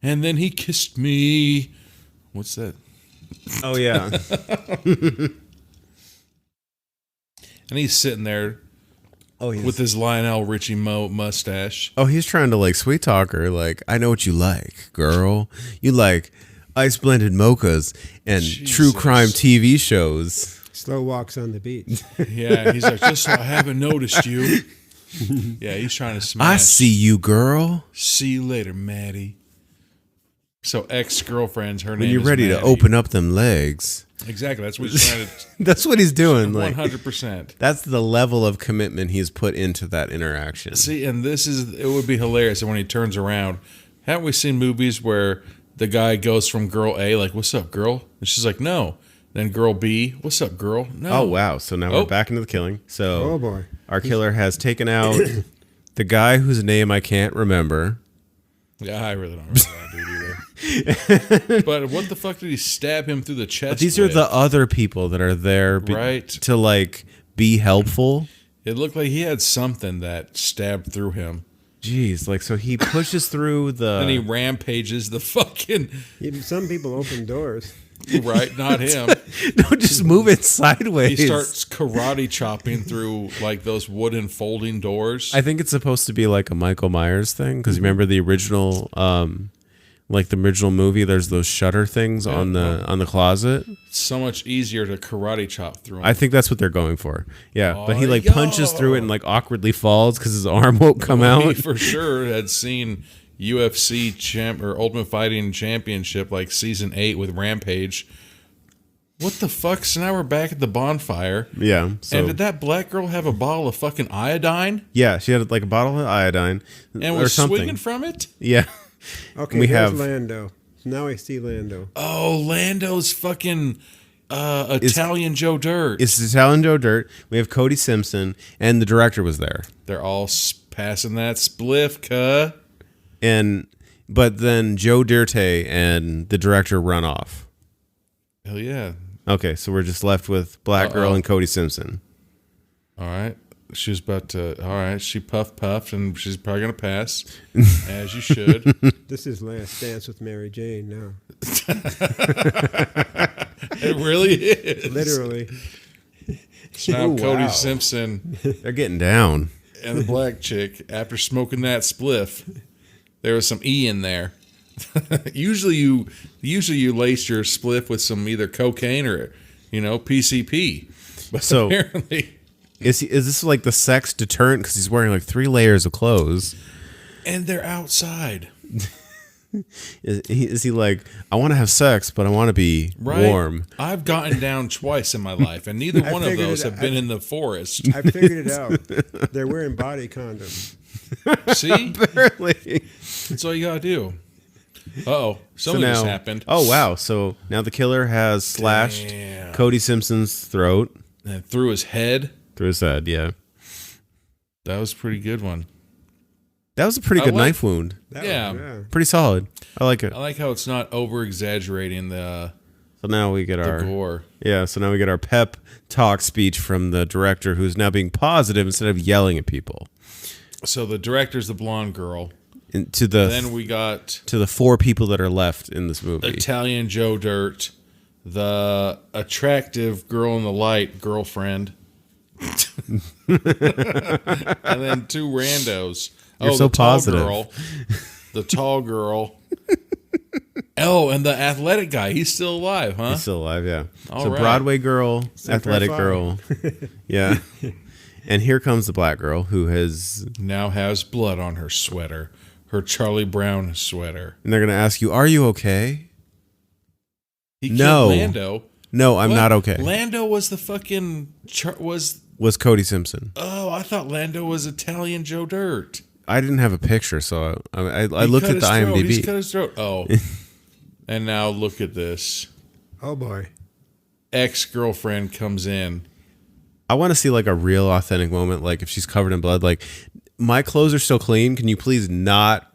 And then he kissed me. What's that? Oh yeah. And he's sitting there Oh, with his Lionel Richie mustache. Oh, he's trying to like sweet talk her. Like, I know what you like, girl. You like ice blended mochas and true Jesus. crime TV shows. Slow walks on the beach. Yeah, he's like, just so I haven't noticed you. Yeah, he's trying to smash. I see you, girl. See you later, Maddie. So ex-girlfriend's her name When you're is ready to Maddie. open up them legs. Exactly, that's what he's trying to... That's what he's doing. Like 100%. that's the level of commitment he's put into that interaction. See, and it would be hilarious when he turns around. Haven't we seen movies where the guy goes from girl A, like, what's up, girl? And she's like, no. Then girl B, what's up, girl? No. Oh wow! So now we're back into the killing. So Oh, boy. our killer has taken out the guy whose name I can't remember. Yeah, I really don't remember that dude either. But what the fuck did he stab him through the chest? But these are with? the other people that are there Right. to like be helpful. It looked like he had something that stabbed through him. Jeez, like so he pushes through the. And he rampages the fucking Some people open doors. right, not him. No, just move it sideways. He starts karate chopping through like those wooden folding doors. I think it's supposed to be like a Michael Myers thing because remember the original, like the original movie. There's those shutter things on the closet. so much easier to karate chop through them. I think that's what they're going for. Yeah, but he like yo. punches through it and like awkwardly falls because his arm won't come He out. for sure had seen UFC champ or Ultimate Fighting Championship like season 8 with Rampage. What the fuck? So now we're back at the bonfire. Yeah. So And did that black girl have a bottle of fucking iodine yeah, she had like a bottle of iodine and or was something. swinging from it? Yeah. Okay, We here's have- Lando. Now I see Lando. Oh, Lando's fucking Italian Joe Dirt. It's Italian Joe Dirt. We have Cody Simpson, and the director was there. They're all passing that spliff, cuh. And But then Joe Dirt and the director run off. Hell yeah. Okay, so we're just left with Black Girl and Cody Simpson. All right. She was about to. All right. She puffed, and she's probably gonna pass, as you should. This is Last Dance with Mary Jane now. It really is. Literally. So now Oh, Cody wow. Simpson They're getting down. and the black chick, after smoking that spliff, there was some E in there. usually you lace your spliff with some either cocaine or PCP. But So- apparently, Is this like the sex deterrent because he's wearing like 3 layers of clothes? and they're outside. Is he like, I want to have sex, but I want to be Right? warm? I've gotten down twice in my life, and neither one of figured those it- have been in the forest. I figured it out. They're wearing body condoms. See? Apparently. That's all you gotta do. Uh-oh. So Something just now, happened. oh wow! So now the killer has slashed Damn. Cody Simpson's throat And through his head. through his head. Yeah, That was a pretty good one. that was a pretty I good like- knife wound. Yeah. Pretty solid. I like it. I like how it's not over-exaggerating the So now we get our gore. So now we get our pep talk speech from the director, who's now being positive instead of yelling at people. So the director's the blonde girl. And to the Then we got to the 4 people that are left in this movie. Italian Joe Dirt, the attractive girl in the light girlfriend, and then 2 randos. You're so the tall positive. girl, the tall girl. Oh, and the athletic guy. He's still alive, huh? He's still alive, yeah. All So right. Broadway girl, athletic five. girl, yeah. And here comes the black girl who has, Now has blood on her sweater, her Charlie Brown sweater. and they're gonna ask you, "Are you okay?" He No. killed Lando. No, I'm What? not okay. Lando was the fucking Was Cody Simpson? Oh, I thought Lando was Italian Joe Dirt. I didn't have a picture, so I He looked cut at the his throat. He's IMDb. cut his throat. Oh, and now look at this. Oh boy. Ex-girlfriend comes in. I want to see like a real authentic moment, like if she's covered in blood, like my clothes are still clean. Can you please not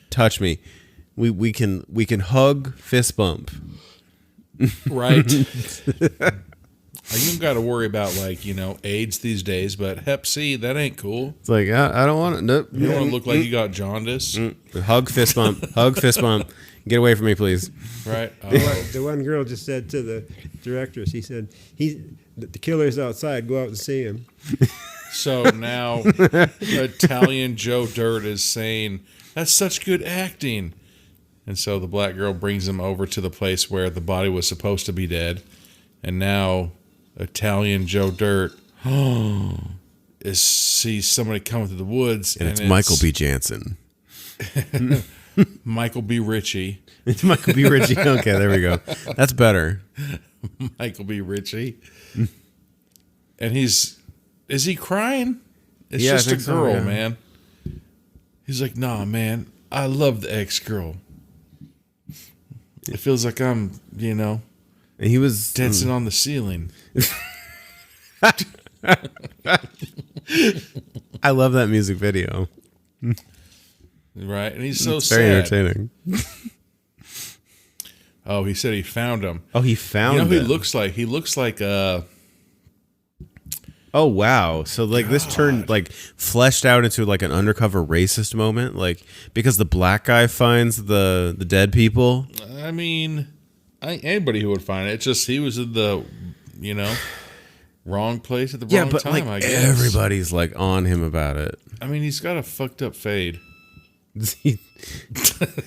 touch me? We can hug, fist bump. Right. You don't got to worry about AIDS these days, but Hep C, that ain't cool. It's like I don't want it. Nope. You don't want to look like you got jaundice, Hug, fist bump. Hug, fist bump. Get away from me, please. right? The one girl just said to the director, she said, the killer's outside, go out and see him. So now Italian Joe Dirt is saying, that's such good acting. And so the black girl brings him over to the place where the body was supposed to be dead. And now Italian Joe Dirt sees somebody coming through the woods. And it's Michael B. Jansen. Michael B. Ritchie. It's Michael B. Ritchie. Okay, there we go. That's better. Michael B. Ritchie. And is he crying? It's Yeah, I just a think so, girl, yeah. man. He's like, nah, man, I love the ex-girl. It feels like I'm, And he was dancing on the ceiling. I love that music video. Right? And he's so It's sad. very entertaining. Oh, he said he found him. Oh, he found You know who he it. looks like? He looks like Oh wow! So like this turned like fleshed out into like an undercover racist moment, like because the black guy finds the dead people. I mean, anybody who would find it. It's just he was in the, wrong place at the Yeah, wrong but time, like I guess. everybody's like on him about it. I mean, he's got a fucked up fade.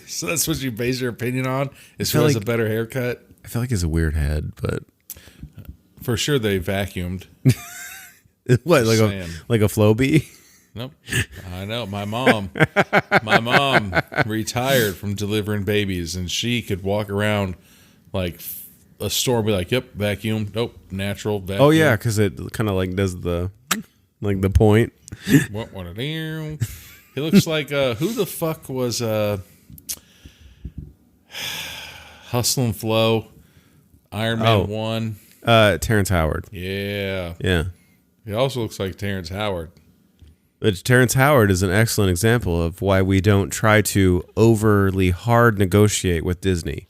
So that's what you base your opinion on? Is who feel has like- a better haircut? I feel like he has a weird head, but For sure they vacuumed. what like saying. a flow bee? Nope. I know. My mom retired from delivering babies, and she could walk around like a store and be like, yep, vacuum. Nope, natural vacuum. Oh yeah, because it kind of like does the point. What a damn. He looks like, who the fuck was Hustle and Flow, Iron Man 1? Terrence Howard. Yeah. Yeah. He also looks like Terrence Howard. But Terrence Howard is an excellent example of why we don't try to overly hard negotiate with Disney.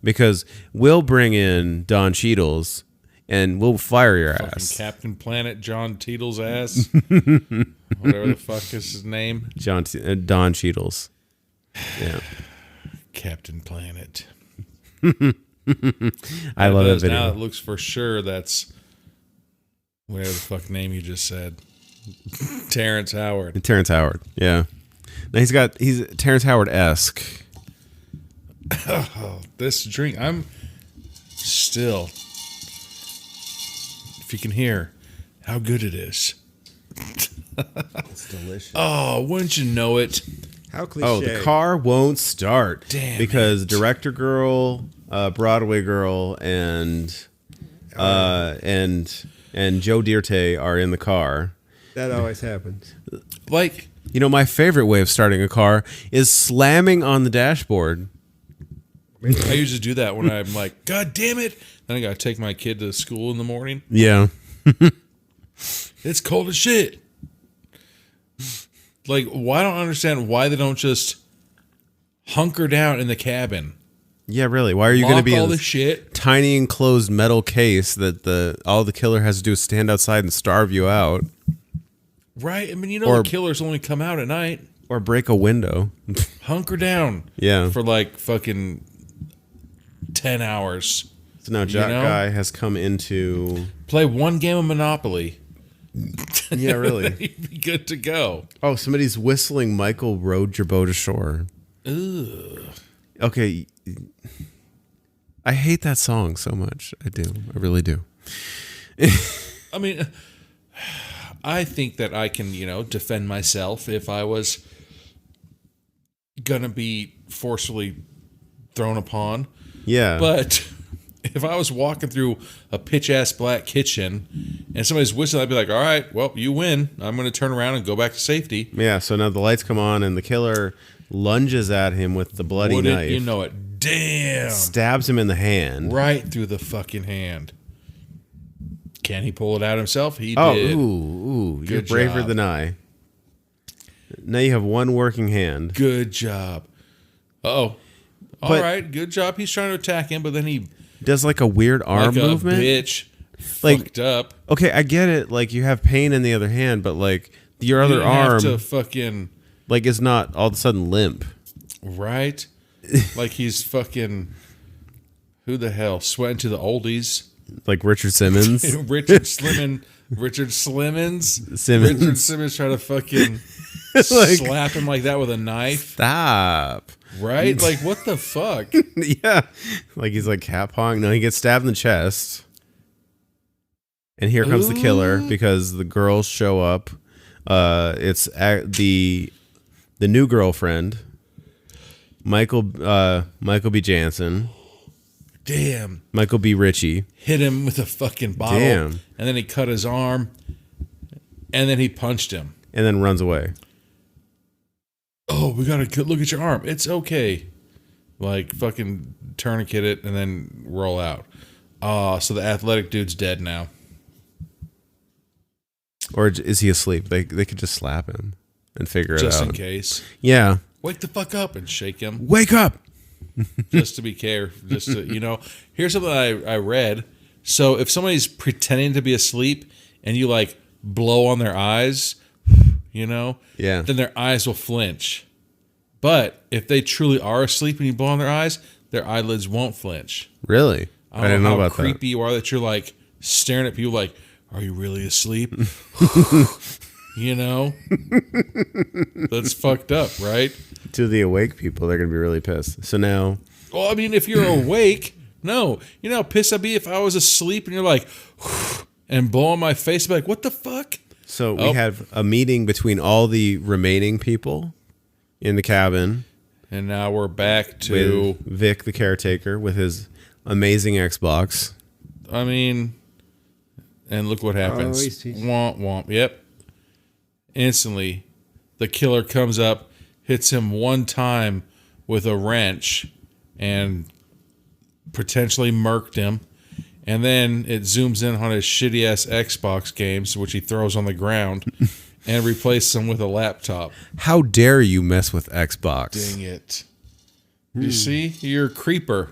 Because we'll bring in Don Cheadle's and we'll fire your Fucking ass. Captain Planet John Teetle's ass. Whatever the fuck is his name. Don Cheadle's. Yeah. Captain Planet. I love that video. Now it looks for sure that's whatever the fuck name you just said. Terrence Howard. Terrence Howard. Yeah. Now he's Terrence Howard-esque. Oh, this drink, I'm still, if you can hear how good it is. It's delicious. Oh, wouldn't you know it? How cliche. Oh, the car won't start. Damn because it. director girl, Broadway girl, and Joe Dierte are in the car. That always happens. Like, You know, my favorite way of starting a car is slamming on the dashboard. I usually do that when I'm like, God damn it. Then I got to take my kid to school in the morning. Yeah. It's cold as shit. Like, I don't understand why they don't just hunker down in the cabin. Yeah, really. Why are you going to Lock be all in the this shit. tiny enclosed metal case that all the killer has to do is stand outside and starve you out Right? I mean, you know, Or- the killers only come out at night. or break a window? Hunker down. Yeah. For like fucking 10 hours. So now Jack know? Guy has come into... Play one game of Monopoly. Yeah, really. You'd be good to go. Oh, somebody's whistling Michael rowed your boat ashore. Ugh. Okay. I hate that song so much. I do. I really do. I mean, I think that I can, defend myself if I was gonna be forcefully thrown upon. Yeah. But if I was walking through a pitch-ass black kitchen and somebody's whistling, I'd be like, all right, well, you win. I'm going to turn around and go back to safety. Yeah, so now the lights come on and the killer lunges at him with the bloody Wouldn't knife. you know it? Damn. Stabs him in the hand. Right through the fucking hand. Can he pull it out himself? He Oh, did. ooh, you're Good braver job. than I. Now you have one working hand. Good job. Uh-oh. All But- right, good job. He's trying to attack him, but then he, Does like a weird arm like movement. a bitch, Like- fucked up. Okay, I get it. Like you have pain in the other hand, but like your You other didn't have arm to fucking, like is not all of a sudden limp. right? Like he's fucking, who the hell? Sweating to the oldies. Like Richard Simmons. Richard Slimmons. Richard Simmons trying to fucking Like- slap him like that with a knife. Stop. Right? Like, what the fuck? Yeah. Like he's like cat pawing. No, he gets stabbed in the chest. And here comes the killer because the girls show up. It's the new girlfriend, Michael B. Jansen, Damn. Michael B. Ritchie. Hit him with a fucking bottle. Damn. And then he cut his arm. And then he punched him. And then runs away. Oh, we gotta look at your arm. It's okay. Like, fucking tourniquet it and then roll out. So the athletic dude's dead now. Or is he asleep? They could just slap him and figure it Just out. in case. Yeah. Wake the fuck up and shake him. Wake up. Just to be careful. Just to, here's something I read. So if somebody's pretending to be asleep and you like blow on their eyes, Yeah. then their eyes will flinch. But if they truly are asleep and you blow on their eyes, their eyelids won't flinch. Really? I don't know know how about creepy you are that you're like staring at people like, are you really asleep? That's fucked up, right? that. To the awake people, they're going to be really pissed. So now, Well, I mean, if you're awake, no. You know how pissed I'd be if I was asleep and you're like, and blow on my face, I'd be like, what the fuck? so we have a meeting between all the remaining people in the cabin And now we're back to, with Vic, the caretaker, with his amazing Xbox. I mean, and look what happens. he's- Womp, womp. Yep. Instantly, the killer comes up, hits him one time with a wrench, and potentially murked him. And then it zooms in on his shitty ass Xbox games, which he throws on the ground. and replace them with a laptop. How dare you mess with Xbox? Dang it. You see? You're a creeper.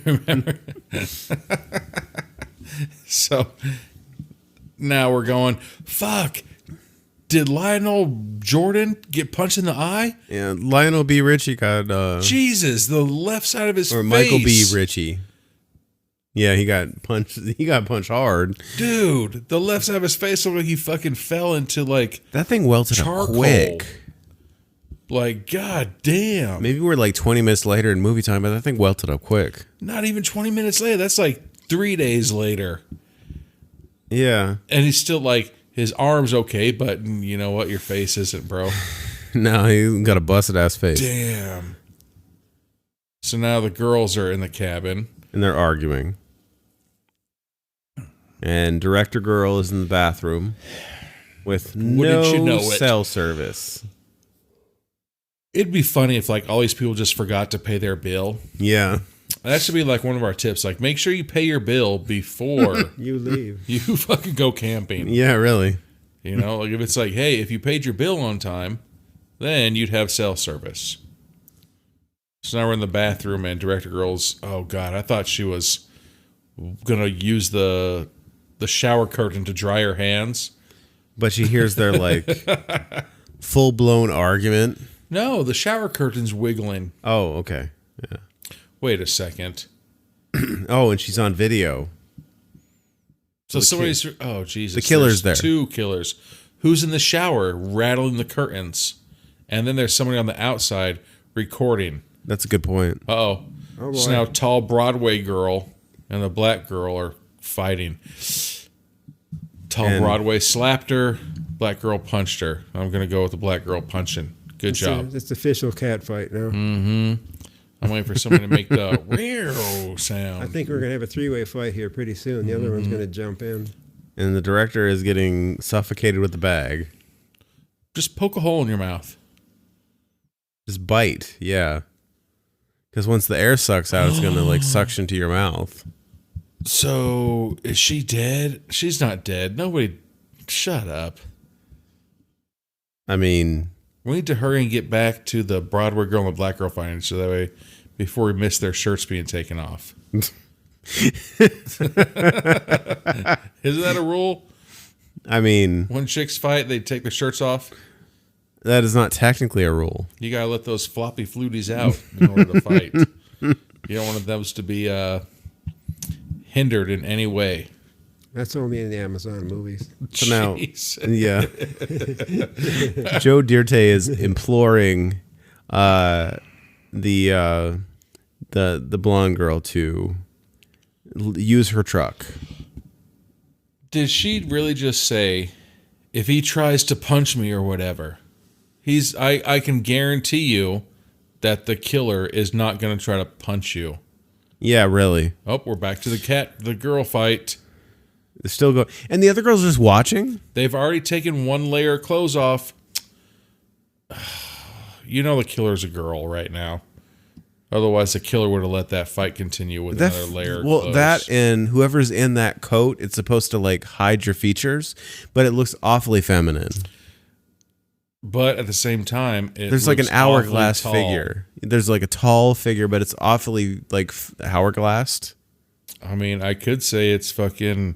Remember? So now we're going, fuck. Did Lionel Jordan get punched in the eye? Yeah, Lionel B. Richie got Jesus, the left side of his or face. Michael B. Richie. Yeah, he got punched. He got punched hard. Dude, the left side of his face looked like he fucking fell into like That thing welted charcoal. up quick. Like, god damn. Maybe we're like 20 minutes later in movie time, but that thing welted up quick. Not even 20 minutes later. That's like 3 days later. Yeah. And he's still like, his arm's okay, but you know what? Your face isn't, bro. No, he got a busted ass face. Damn. So now the girls are in the cabin. And they're arguing. And director girl is in the bathroom with no Wouldn't you know it? cell service. It'd be funny if like all these people just forgot to pay their bill. Yeah. That should be like one of our tips. Like, make sure you pay your bill before You leave. you fucking go camping. Yeah, really. You know, like if it's like, hey, if you paid your bill on time, then you'd have cell service. So now we're in the bathroom and director girl's, oh God, I thought she was going to use the shower curtain to dry her hands. But she hears their like full blown argument. No, the shower curtain's wiggling. Oh, okay. Yeah. Wait a second. Oh, and she's on video. So somebody's, oh Jesus. The killer's there's there. 2 killers. Who's in the shower rattling the curtains? And then there's somebody on the outside recording. That's a good point. Uh-oh. Oh, So boy. now tall Broadway girl and the black girl are fighting. Tall And- Broadway slapped her. Black girl punched her. I'm going to go with the black girl punching. Good job. It's official cat fight now. I'm waiting for somebody to make the real sound. I think we're going to have a three-way fight here pretty soon. The other one's going to jump in. And the director is getting suffocated with the bag. Just poke a hole in your mouth. Just bite, yeah. Because once the air sucks out, it's going to like suction to your mouth. So, is she dead? She's not dead. Nobody, shut up. I mean, We need to hurry and get back to the Broadway girl and the black girl fighting so that way, before we miss their shirts being taken off. Isn't that a rule? I mean, When chicks fight, they take their shirts off. that is not technically a rule. You gotta let those floppy fluties out in order to fight. You don't want those to be hindered in any way. That's only in the Amazon movies. So now, Jeez. yeah. Joe Dirte is imploring the blonde girl to use her truck. Did she really just say, if he tries to punch me or whatever, I can guarantee you that the killer is not going to try to punch you. Yeah, really. Oh, we're back to the girl fight. They're still going. And the other girl's just watching? They've already taken one layer of clothes off. You know the killer's a girl right now. Otherwise, the killer would have let that fight continue with another layer of clothes. That and whoever's in that coat, it's supposed to like hide your features, but it looks awfully feminine. But at the same time, There's like an looks hourglass awfully tall. figure. There's like a tall figure, but it's awfully like hourglassed. I mean, I could say it's fucking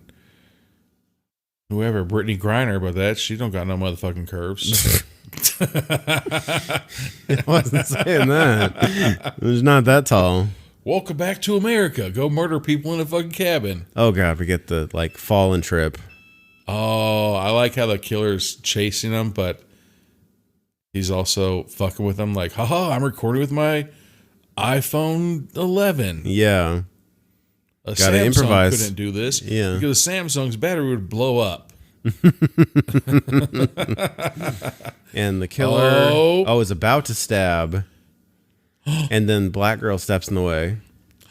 whoever, Brittany Griner, but she don't got no motherfucking curves. I wasn't saying that. It was not that tall. Welcome back to America. Go murder people in a fucking cabin. Oh god, we get the like fall and trip. Oh, I like how the killer's chasing them, but he's also fucking with them. Like, haha, I'm recording with my iPhone 11. Yeah. A Gotta Samsung improvise. couldn't do this. Yeah. Because Samsung's battery would blow up. And the killer Oh. is about to stab. And then black girl steps in the way.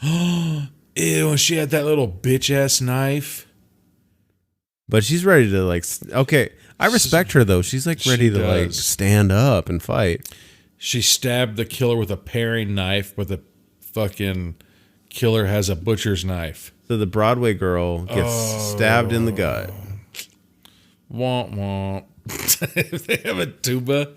Ew, and she had that little bitch ass knife. But she's ready to like okay. I respect her though. She's like ready to like does. stand up and fight. She stabbed the killer with a paring knife, but the fucking killer has a butcher's knife. So the Broadway girl gets stabbed in the gut. Womp womp. If they have a tuba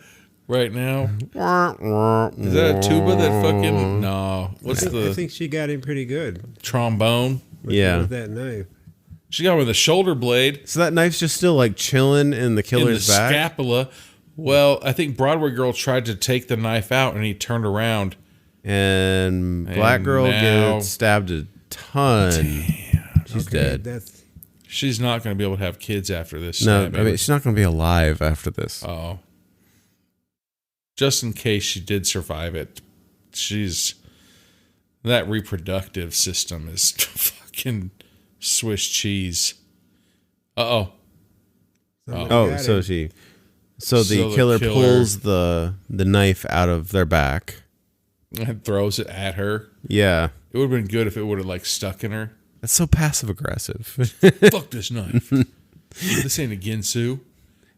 right now, is that a tuba that fucking no? What's I think she got him pretty good. Trombone? With that knife. She got him with a shoulder blade. So that knife's just still like chilling in the killer's back. Scapula. Well, I think Broadway Girl tried to take the knife out, and he turned around. And Black Girl gets stabbed a ton. Damn. She's dead. She's not going to be able to have kids after this. No, I mean, she's not going to be alive after this. Oh. Just in case she did survive it. That reproductive system is fucking Swiss cheese. Uh-oh. So the killer pulls the knife out of their back. And throws it at her. Yeah. It would have been good if it would have, like, stuck in her. That's so passive aggressive. Fuck this knife. This ain't a Ginsu.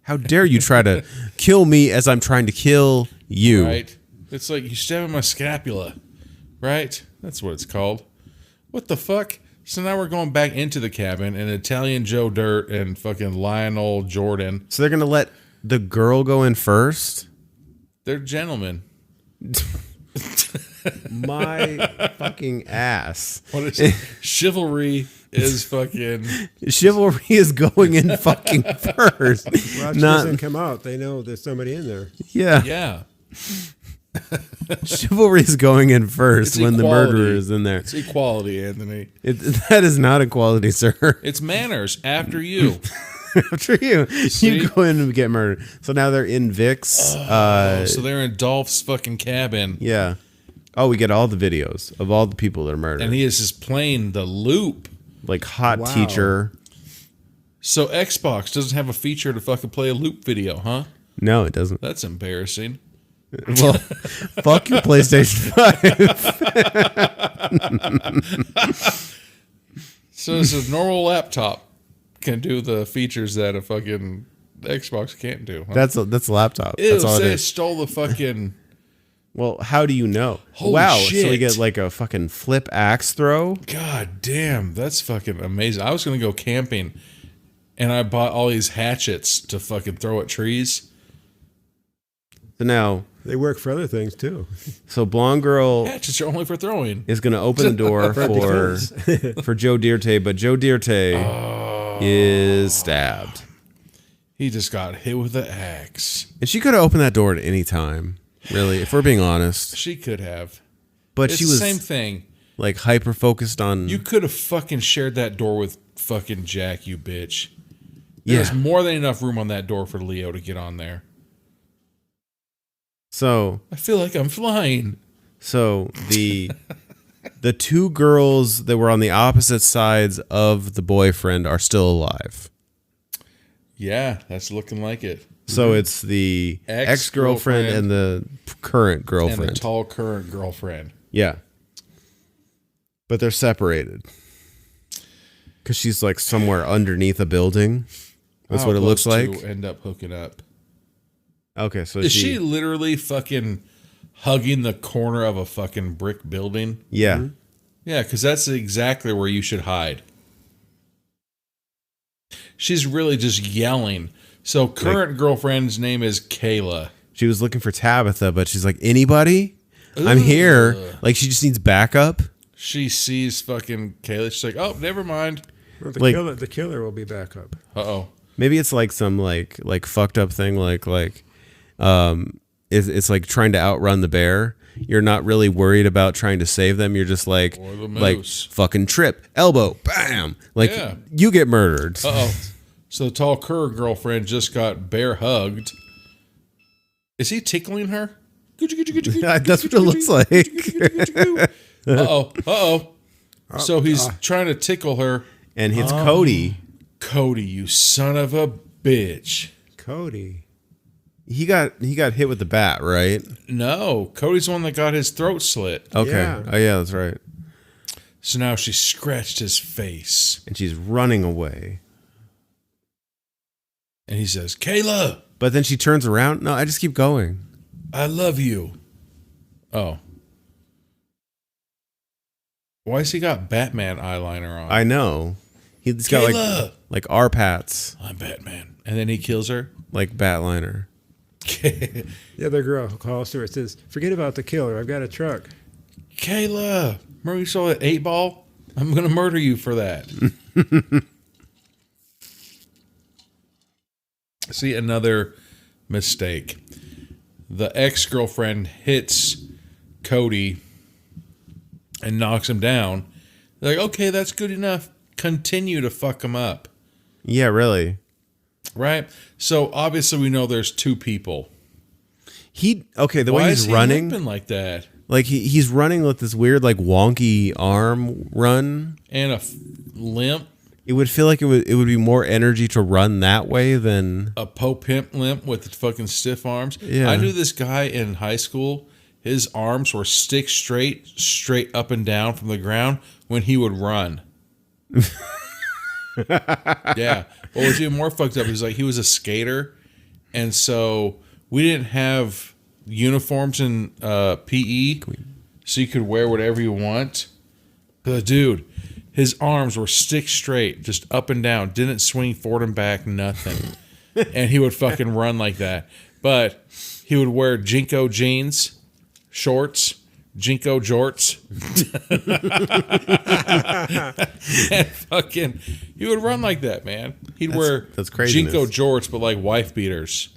How dare you try to kill me as I'm trying to kill you? Right? It's like you stabbing my scapula. Right? That's what it's called. What the fuck? So now we're going back into the cabin, and Italian Joe Dirt and fucking Lionel Jordan. So they're going to let the girl go in first? They're gentlemen. My fucking ass. What is it? Chivalry is fucking... Chivalry is going in fucking first. Well, she doesn't come out. They know there's somebody in there. Yeah. Yeah. Chivalry is going in first It's when equality. the murderer is in there. It's equality, Anthony. That is not equality, sir. It's manners after you. After you, See? you go in and get murdered. So now they're in Vic's. So they're in Dolph's fucking cabin. Yeah. Oh, we get all the videos of all the people that are murdered. And he is just playing the loop. Like hot Wow. teacher. So Xbox doesn't have a feature to fucking play a loop video, huh? No, it doesn't. That's embarrassing. Well, fuck your PlayStation 5. So it's a normal laptop can do the features that a fucking Xbox can't do. Huh? That's a laptop. Ew, That's all it say it is. stole the fucking... Well, how do you know? Holy wow. So shit. we get like a fucking flip axe throw. God damn, that's fucking amazing. I was going to go camping, and I bought all these hatchets to fucking throw at trees. So now, They work for other things too. so blonde girl Hatchets are only for throwing. is going to open the door for Joe Dirte, but Joe Dirte is stabbed. He just got hit with an axe. And she could have opened that door at any time, really, if we're being honest. She could have. But It's she the was same thing. like hyper focused on. You could have fucking shared that door with fucking Jack, you bitch. Yeah. There's more than enough room on that door for Leo to get on there. So I feel like I'm flying. the two girls that were on the opposite sides of the boyfriend are still alive. Yeah, that's looking like it. So it's the ex-girlfriend and the current girlfriend. And the tall current girlfriend. Yeah. But they're separated. Because she's like somewhere underneath a building. That's How what it looks close like. to end up hooking up. Okay, so Is she literally fucking hugging the corner of a fucking brick building? Yeah. Yeah, because that's exactly where you should hide. She's really just yelling. So current girlfriend's name is Kayla. She was looking for Tabitha, but she's like, anybody? I'm here. Like, she just needs backup. She sees fucking Kayla. She's like, oh, never mind. Well, Like- the killer will be back up. Uh-oh. Maybe it's like some like fucked up thing, it's like trying to outrun the bear. You're not really worried about trying to save them. You're just like Or the moose. fucking trip, elbow, bam. Like Yeah. you get murdered. Uh-oh. So the tall current girlfriend just got bear hugged. Is he tickling her? That's what it looks like. Uh-oh. Uh-oh. So he's trying to tickle her. And it's Cody. Cody, you son of a bitch. Cody. He got hit with the bat, right? No, Cody's the one that got his throat slit. Okay. Yeah. Oh yeah, that's right. So now she scratched his face. And she's running away. And he says, Kayla, But then she turns around. No, I just keep going. I love you. Oh. Why's he got Batman eyeliner on? I know. He's got Kayla! like R-Pats, I'm Batman. And then he kills her. like Batliner. The other girl calls to her and says, "Forget about the killer. I've got a truck." Kayla, remember you saw that 8-ball? I'm going to murder you for that. See, another mistake. The ex-girlfriend hits Cody and knocks him down. They're like, okay, that's good enough. Continue to fuck him up. Yeah, really. Right? So, obviously, we know there's two people. The way Why he's is he running, limping like that? like he's running with this weird like wonky arm run. And a limp? It would feel like it would be more energy to run that way than A Pimp limp with the fucking stiff arms. Yeah. I knew this guy in high school. His arms were stick straight up and down from the ground when he would run. Yeah. What was even more fucked up is like he was a skater, and so we didn't have uniforms in PE, so you could wear whatever you want. The dude, his arms were stick straight, just up and down, didn't swing forward and back, nothing. And he would fucking run like that. But he would wear Jinko jeans, shorts, Jinko jorts. And fucking, he would run like that, man. He'd wear that's craziness. Jinko jorts, but like wife beaters.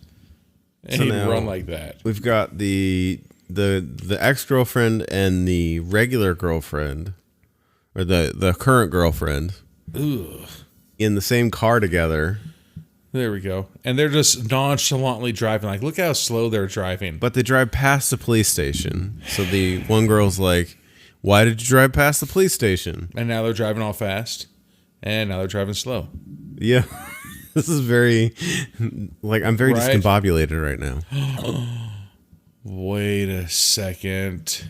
And So he'd now- run like that. we've got the ex-girlfriend and the regular girlfriend, or the current girlfriend, Ugh. in the same car together. There we go. And they're just nonchalantly driving. Like, look how slow they're driving. But they drive past the police station. So the one girl's like, "Why did you drive past the police station?" And now they're driving all fast. And now they're driving slow. Yeah. This is very, like, I'm very Right. discombobulated right now. Wait a second.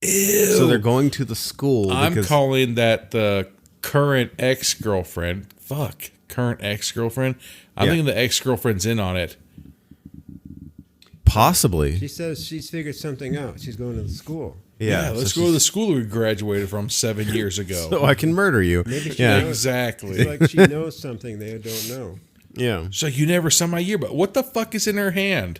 So they're going to the school. I'm because, calling that the current ex-girlfriend. Fuck. Current ex-girlfriend. I'm Yeah. thinking the ex-girlfriend's in on it. possibly. She says she's figured something out. She's going to the school. Yeah, let's so go to the school we graduated from 7 years ago. So I can murder you. Maybe she Yeah. knows. Exactly. It's like she knows something they don't know. Yeah. She's like, you never saw my yearbook. What the fuck is in her hand?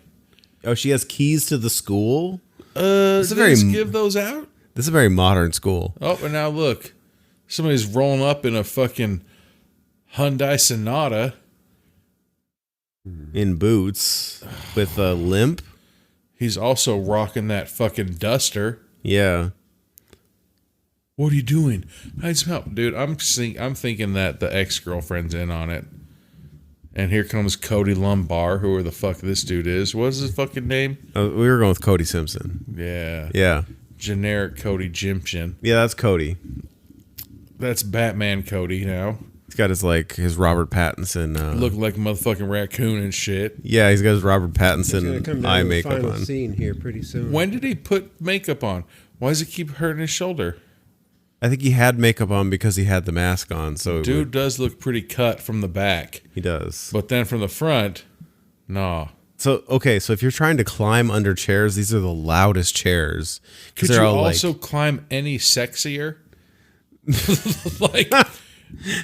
Oh, she has keys to the school? Did a they very- just give those out? This is a very modern school. Oh, and now look. Somebody's rolling up in a fucking Hyundai Sonata. In boots with a limp. He's also rocking that fucking duster. Yeah. What are you doing? I need some help. Dude, I'm thinking that the ex-girlfriend's in on it. And here comes Cody Lumbar, whoever the fuck this dude is. What's his fucking name? We were going with Cody Simpson. Yeah. Yeah. Generic Cody Jimption. Yeah, that's Cody. That's Batman Cody now. He's got his Robert Pattinson. Look like a motherfucking raccoon and shit. Yeah, he's got his Robert It's going to Pattinson come eye down to the makeup final on. scene here pretty soon. When did he put makeup on? Why does it keep hurting his shoulder? I think he had makeup on because he had the mask on. So Dude does look pretty cut from the back. he does. But then from the front, nah. So if you're trying to climb under chairs, these are the loudest chairs. 'Cause Could you they're all also climb any sexier? Like,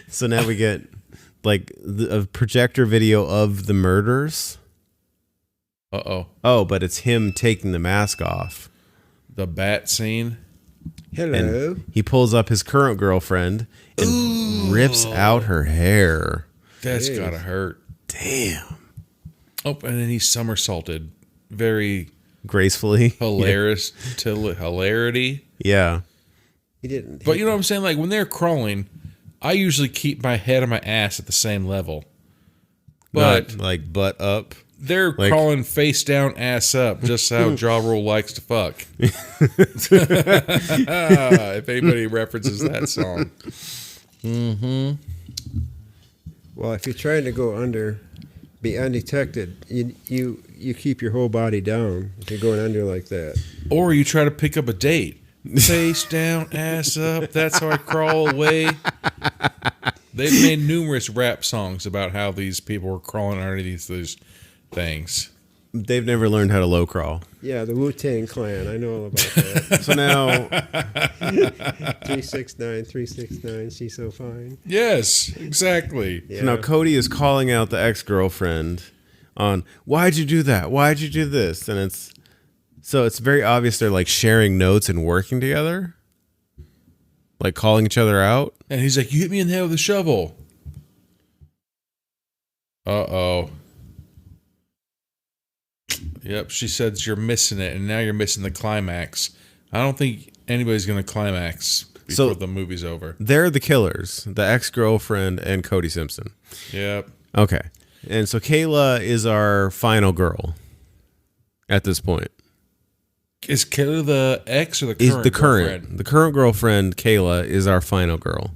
so now we get like a projector video of the murders. uh-oh. Oh, but it's him taking the mask off. The bat scene. Hello. And he pulls up his current girlfriend and rips out her hair. That's Jeez. gotta hurt. Damn. Oh, and then he somersaulted. Very Gracefully. hilarious to hilarity. Yeah. He didn't. But you know what I'm saying? Like when they're crawling, I usually keep my head and my ass at the same level. But Not like butt up. they're like- crawling face down, ass up, just how Ja Rule likes to fuck. If anybody references that song. Well, if you're trying to go under, be undetected, you keep your whole body down if you're going under like that. Or you try to pick up a date. Face down, ass up, that's how I crawl away. They've made numerous rap songs about how these people were crawling underneath these things. They've never learned how to low crawl. Yeah, the Wu-Tang Clan. I know all about that. So now 369, 369. She's so fine. Yes, exactly. Yeah. So now Cody is calling out the ex-girlfriend on, why'd you do that? Why'd you do this? And it's very obvious they're like sharing notes and working together. Like calling each other out. And he's like, you hit me in the head with a shovel. Uh-oh. Yep, she says you're missing it, and now you're missing the climax. I don't think anybody's going to climax before the movie's over. They're the killers, the ex-girlfriend and Cody Simpson. Yep. Okay. And so Kayla is our final girl at this point. Is Kayla the ex or the current girlfriend? The current girlfriend, Kayla, is our final girl.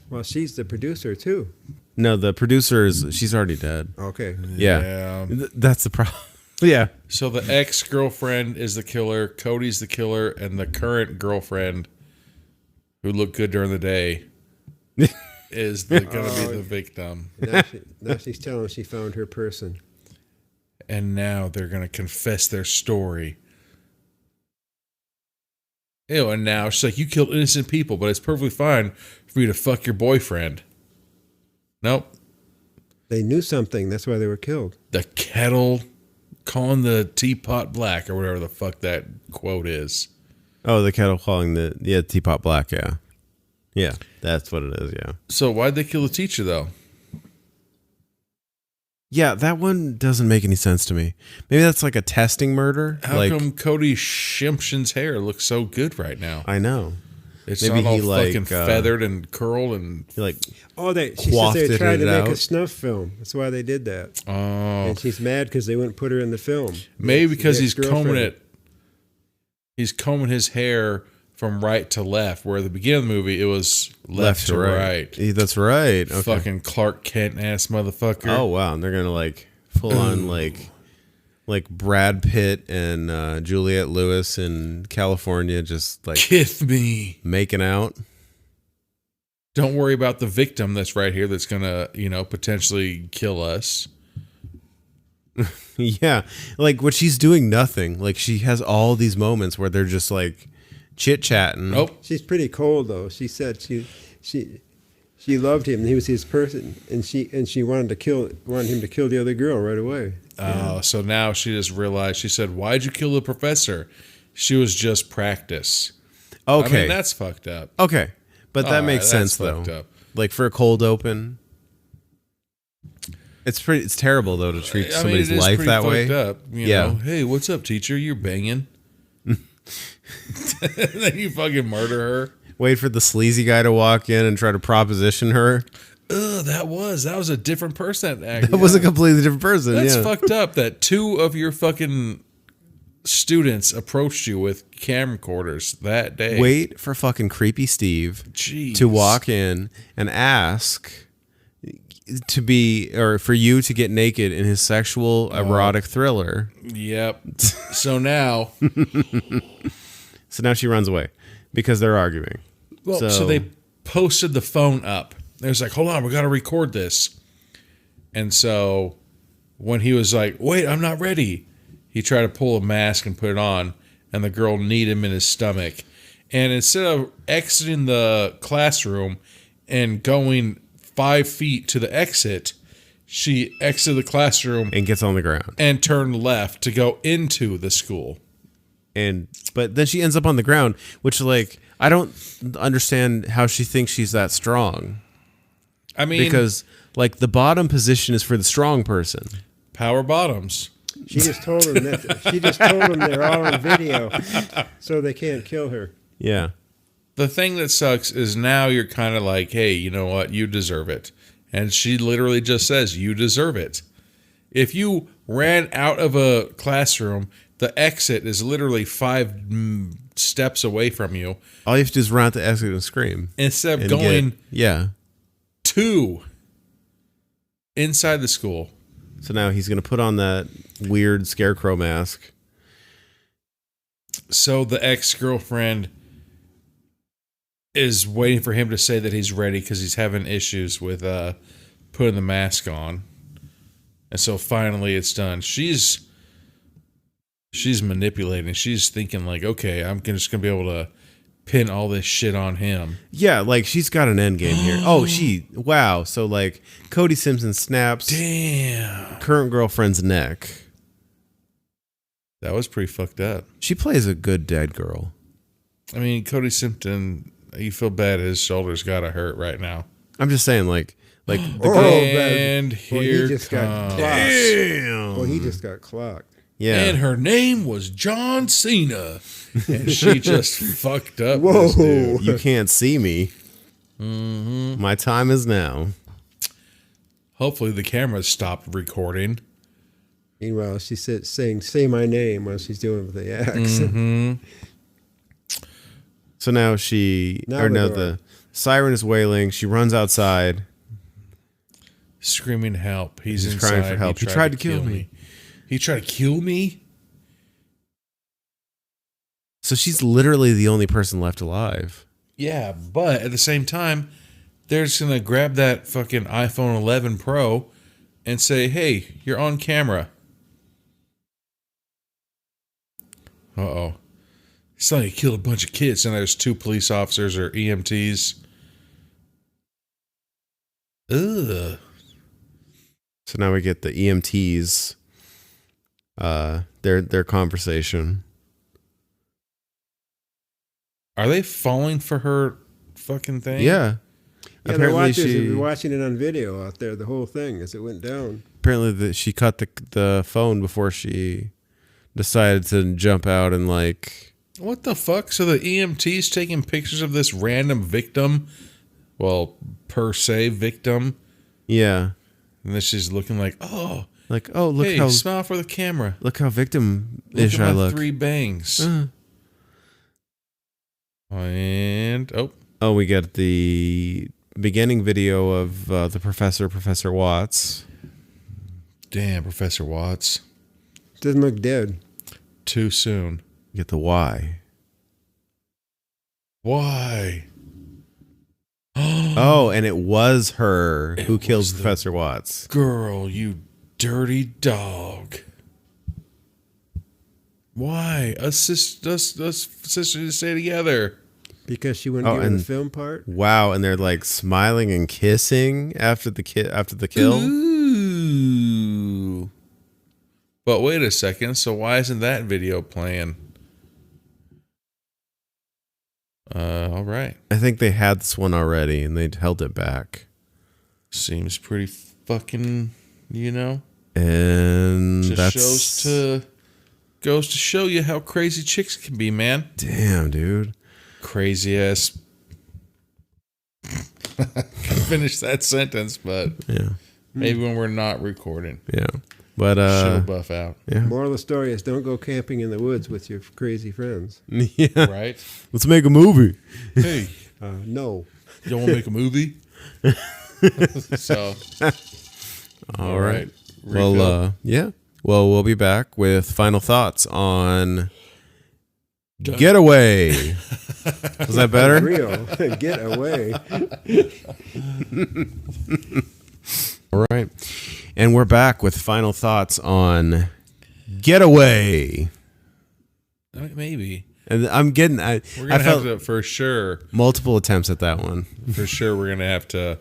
Well, she's the producer, too. No, the producer she's already dead. Okay. Yeah. That's the problem. Yeah. So the ex-girlfriend is the killer, Cody's the killer, and the current girlfriend, who looked good during the day, is going to be the victim. Now she's telling she found her person. And now they're going to confess their story. Ew, and now she's like, you killed innocent people, but it's perfectly fine for you to fuck your boyfriend. Nope. They knew something. That's why they were killed. The kettle calling the teapot black, or whatever the fuck that quote is. Oh, the kettle calling the teapot black, yeah. Yeah, that's what it is, yeah. So why'd they kill the teacher, though? Yeah, that one doesn't make any sense to me. Maybe that's like a testing murder. How come Cody Shimpson's hair looks so good right now? I know. It's Maybe not all he fucking feathered and curled and... He like she said they tried to make out. a snuff film. That's why they did that. Oh. And she's mad because they wouldn't put her in the film. Maybe because he's ex-girlfriend. combing it. He's combing his hair from right to left, where at the beginning of the movie, it was left to right. That's right. Okay. Fucking Clark Kent ass motherfucker. Oh, wow. And they're going to like full on like Brad Pitt and Juliette Lewis in California just like Kiss me. making out. Don't worry about the victim that's right here that's going to, potentially kill us. Yeah. Like when she's doing nothing. Like she has all these moments where they're just like chit-chatting. Oh. She's pretty cold though. She said she loved him and he was his person, and she wanted him to kill the other girl right away. Oh, so now she just realized. She said, "Why'd you kill the professor?" She was just practice. Okay. I mean, that's fucked up. Okay. But that All makes right, sense that's though. fucked up. Like for a cold open. It's terrible though to treat somebody's it is life pretty that way. fucked up, you know. Hey, what's up, teacher? You're banging. Then you fucking murder her. Wait for the sleazy guy to walk in and try to proposition her. Ugh, that was a different person. That was a completely different person. That's yeah. fucked up. That two of your fucking students approached you with camcorders that day. Wait for fucking creepy Steve Jeez. to walk in and ask for you to get naked in his sexual erotic thriller. Yep. So now she runs away because they're arguing. Well, so they posted the phone up. They was like, hold on, we got to record this. And so when he was like, wait, I'm not ready, he tried to pull a mask and put it on, and the girl kneed him in his stomach. And instead of exiting the classroom and going 5 feet to the exit, she exited the classroom and gets on the ground and turned left to go into the school. But then she ends up on the ground, which like I don't understand how she thinks she's that strong. I mean, because like the bottom position is for the strong person. Power bottoms. She just told them they're all on video, so they can't kill her. Yeah. The thing that sucks is now you're kind of like, hey, you know what? You deserve it. And she literally just says, you deserve it. If you ran out of a classroom, the exit is literally 5 steps away from you. All you have to do is run out the exit and scream. Instead of going yeah. to inside the school. So now he's going to put on that weird scarecrow mask. So the ex-girlfriend is waiting for him to say that he's ready because he's having issues with putting the mask on. And so finally it's done. She's manipulating. She's thinking like, okay, I'm just gonna be able to pin all this shit on him. Yeah, like she's got an end game here. Wow. So like Cody Simpson snaps Damn. current girlfriend's neck. That was pretty fucked up. She plays a good dead girl. I mean, Cody Simpson, you feel bad his shoulder's gotta hurt right now. I'm just saying, like the And Boy, here he just got comes. clocked. damn. Boy, he just got clocked. Yeah. And her name was John Cena. And she just fucked up Whoa. this dude. You can't see me. My time is now. Hopefully the camera stopped recording. Meanwhile, she said, saying, "Say my name" while she's doing it with the axe. Mm-hmm. So now the siren is wailing. She runs outside. Screaming help. He's He's inside. crying for help. He tried to kill me. He tried to kill me? So she's literally the only person left alive. Yeah, but at the same time, they're just going to grab that fucking iPhone 11 Pro and say, hey, you're on camera. Uh-oh. It's not like he killed a bunch of kids and there's 2 police officers or EMTs. Ugh. So now we get the EMTs, their conversation. Are they falling for her fucking thing? Yeah. Yeah, they're watching it on video out there, the whole thing as it went down. Apparently she cut the phone before she decided to jump out and like... What the fuck? So the EMT's taking pictures of this random victim? Well, per se victim. Yeah. And then she's looking like, oh. Like, oh, look hey, how... smile for the camera. Look how victim-ish Look at I my look. 3 bangs. And, Oh, we get the beginning video of the Professor Watts. Damn, Professor Watts. Doesn't look dead. Too soon. Get the why. Why? Oh, and it was her who killed was the Professor Watts. Girl, you dirty dog. Why? Us sisters to stay together. Because she wouldn't give him and the film part. Wow, and they're like smiling and kissing after the kill. Ooh. But wait a second. So why isn't that video playing? All right. I think they had this one already and they'd held it back. Seems pretty fucking, And just goes to show you how crazy chicks can be, man. Damn, dude. Crazy ass. Finish that sentence, but Yeah. maybe when we're not recording. Yeah. But Show buff out. yeah. Moral of the story is don't go camping in the woods with your crazy friends. Yeah. Right? Let's make a movie. Hey, No. y'all want to make a movie? So, All right. Refill. Well, yeah. Well, we'll be back with final thoughts on GetAWay. Was that better? Real. Get away. All right. And we're back with final thoughts on GetAWay. Maybe. And I'm getting... We're I going to have felt to, for sure, multiple attempts at that one. we're going to have to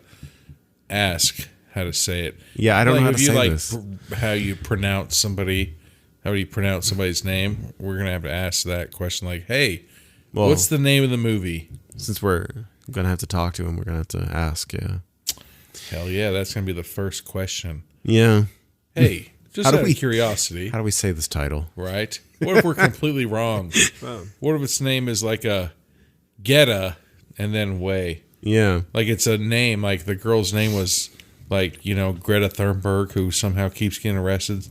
ask how to say it. Yeah, I don't know how to say this. How you pronounce somebody's name, we're going to have to ask that question like, hey, Well, what's the name of the movie? Since we're going to have to talk to him, we're going to have to ask, yeah. Hell yeah, that's going to be the first question. Yeah. Hey, just How do out of we- curiosity, How do we say this title? right? What if we're completely wrong? Wow. What if its name is like a Geta and then Way? Yeah. Like it's a name, like the girl's name was like, Greta Thunberg, who somehow keeps getting arrested.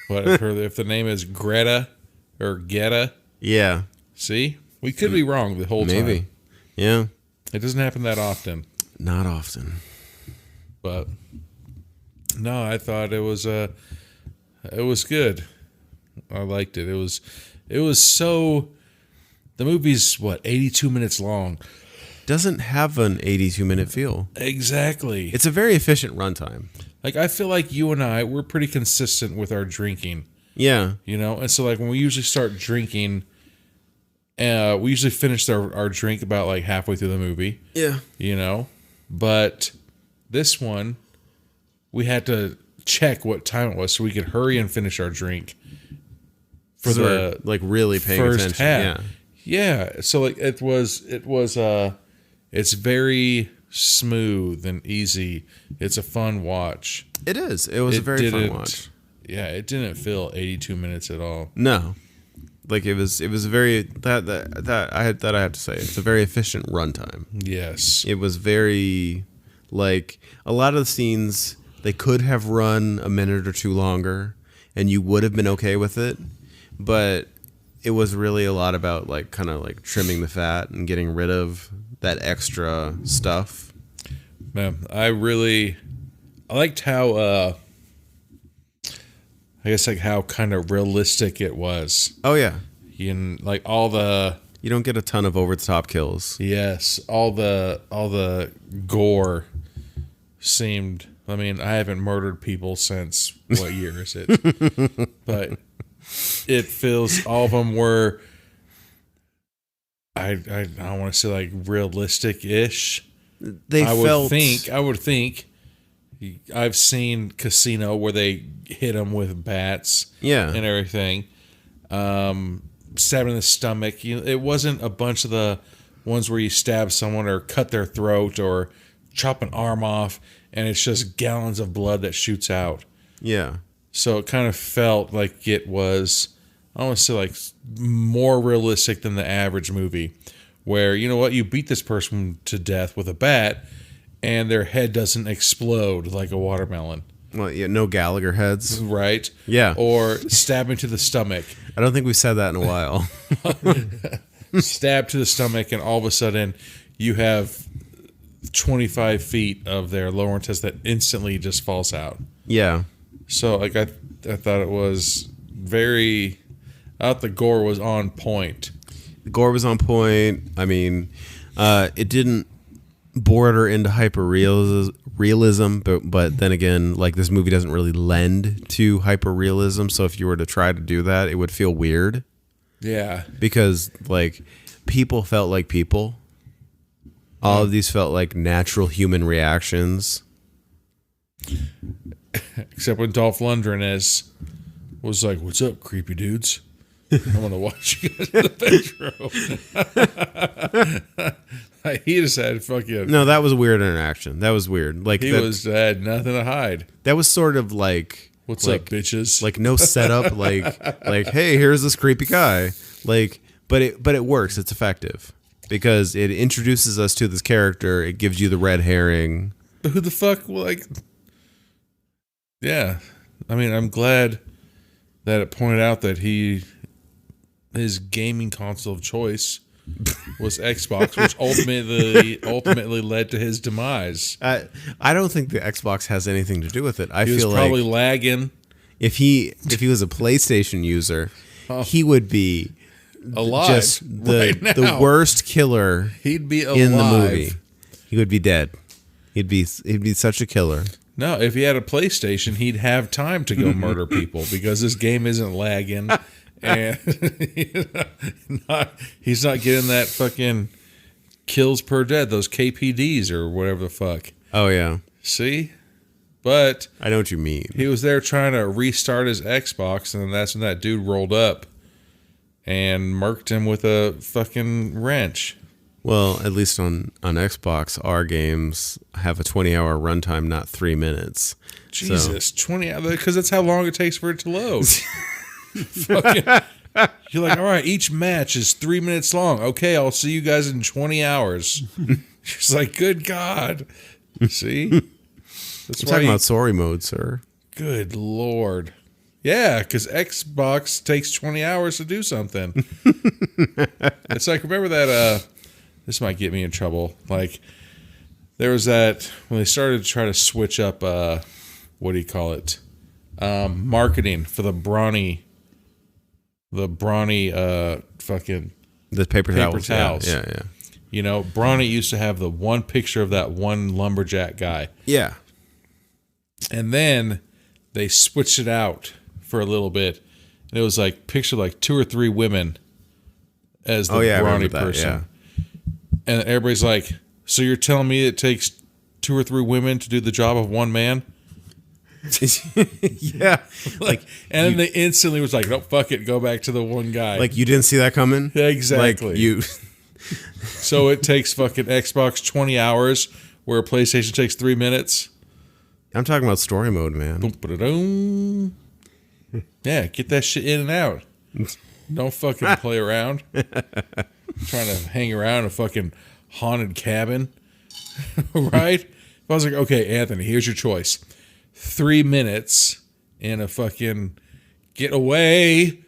But if the name is Greta or Geta, Yeah. see? We could be wrong the whole Maybe. time. Yeah. It doesn't happen that often. Not often. But no, I thought it was good. I liked it. It was so, the movie's 82 minutes long. doesn't have an 82-minute feel. Exactly. It's a very efficient runtime. Like, I feel like you and we're pretty consistent with our drinking. Yeah. You know? And so, like, when we usually start drinking, we usually finish our drink about, like, halfway through the movie. Yeah. You know? But this one, we had to check what time it was so we could hurry and finish our drink for the like really paying first attention. half. Yeah. Yeah. So like it was it's very smooth and easy. It's a fun watch. It is. It was a very fun watch. Yeah, it didn't feel 82 minutes at all. No. Like it was a very that I have to say it's a very efficient runtime. Yes. It was very like a lot of the scenes they could have run a minute or two longer and you would have been okay with it, but it was really a lot about like kind of like trimming the fat and getting rid of that extra stuff. Man, I liked how I guess like how kind of realistic it was. Oh yeah. And like all the You don't get a ton of over the top kills. yes, all the gore seemed. I mean, I haven't murdered people since what year is it? But it feels all of them were. I don't want to say like realistic-ish. I would think. I've seen Casino where they hit him with bats, Yeah. and everything. Stabbing in the stomach. It wasn't a bunch of the ones where you stab someone or cut their throat or chop an arm off, and it's just gallons of blood that shoots out. Yeah. So it kind of felt like it was, I don't want to say like more realistic than the average movie, where, you know what, you beat this person to death with a bat, and their head doesn't explode like a watermelon. Well, yeah, no Gallagher heads. Right? Yeah. Or stabbing to the stomach. I don't think we've said that in a while. Stab to the stomach, and all of a sudden you have 25 feet of their lower intestine that instantly just falls out. Yeah. So like I thought it was very, I thought the gore was on point. The gore was on point. I mean, it didn't border into hyper-realism, but then again, like this movie doesn't really lend to hyper-realism, so if you were to try to do that, it would feel weird. Yeah. Because, like, people felt like people. All of these felt like natural human reactions. Except when Dolph Lundgren was like, "What's up, creepy dudes? I'm gonna watch you guys in the bedroom." Like, he just had fucking. No, that was a weird interaction. That was weird. Like He had nothing to hide. That was sort of like, What's up, bitches? Like no setup. like hey, here's this creepy guy. Like, but it works. It's effective because it introduces us to this character. It gives you the red herring. But who the fuck? Like, yeah. I mean, I'm glad that it pointed out that his gaming console of choice was Xbox, which ultimately led to his demise. I don't think the Xbox has anything to do with it. I He was feel probably like lagging if he was a PlayStation user, he would be alive just right now. the worst killer. He'd be alive in the movie. He would be dead. He'd be such a killer. No, if he had a PlayStation, he'd have time to go murder people because this game isn't lagging. And he's not getting that fucking kills per dead, those KPDs or whatever the fuck. Oh, yeah. See? But I know what you mean. he was there trying to restart his Xbox, and then that's when that dude rolled up and murked him with a fucking wrench. Well, at least on Xbox, our games have a 20-hour runtime, not 3 minutes. Jesus, 20 hours, because that's how long it takes for it to load. Fucking, you're like, all right, each match is 3 minutes long. Okay, I'll see you guys in 20 hours. It's like, good God. See? That's I'm talking about story mode, sir. Good Lord. Yeah, because Xbox takes 20 hours to do something. It's like, remember that, this might get me in trouble. Like, there was that, when they started to try to switch up, what do you call it? Marketing for the brawny fucking The paper towels. towels. Yeah. You know, Bronny used to have the one picture of that one lumberjack guy. Yeah. And then they switched it out for a little bit. And it was like picture like 2 or 3 women as the brawny person. And everybody's like, so you're telling me it takes 2 or 3 women to do the job of one man? Yeah. Like, and then they instantly was like, no, fuck it, go back to the one guy. Like, you didn't see that coming? Yeah, exactly. Like, you... So it takes fucking Xbox 20 hours, where PlayStation takes 3 minutes. I'm talking about story mode, man. Boom, ba-da-dum. Yeah, get that shit in and out. Don't fucking play around. Trying to hang around a fucking haunted cabin. Right? If I was like, okay, Anthony, here's your choice. 3 minutes in a fucking getaway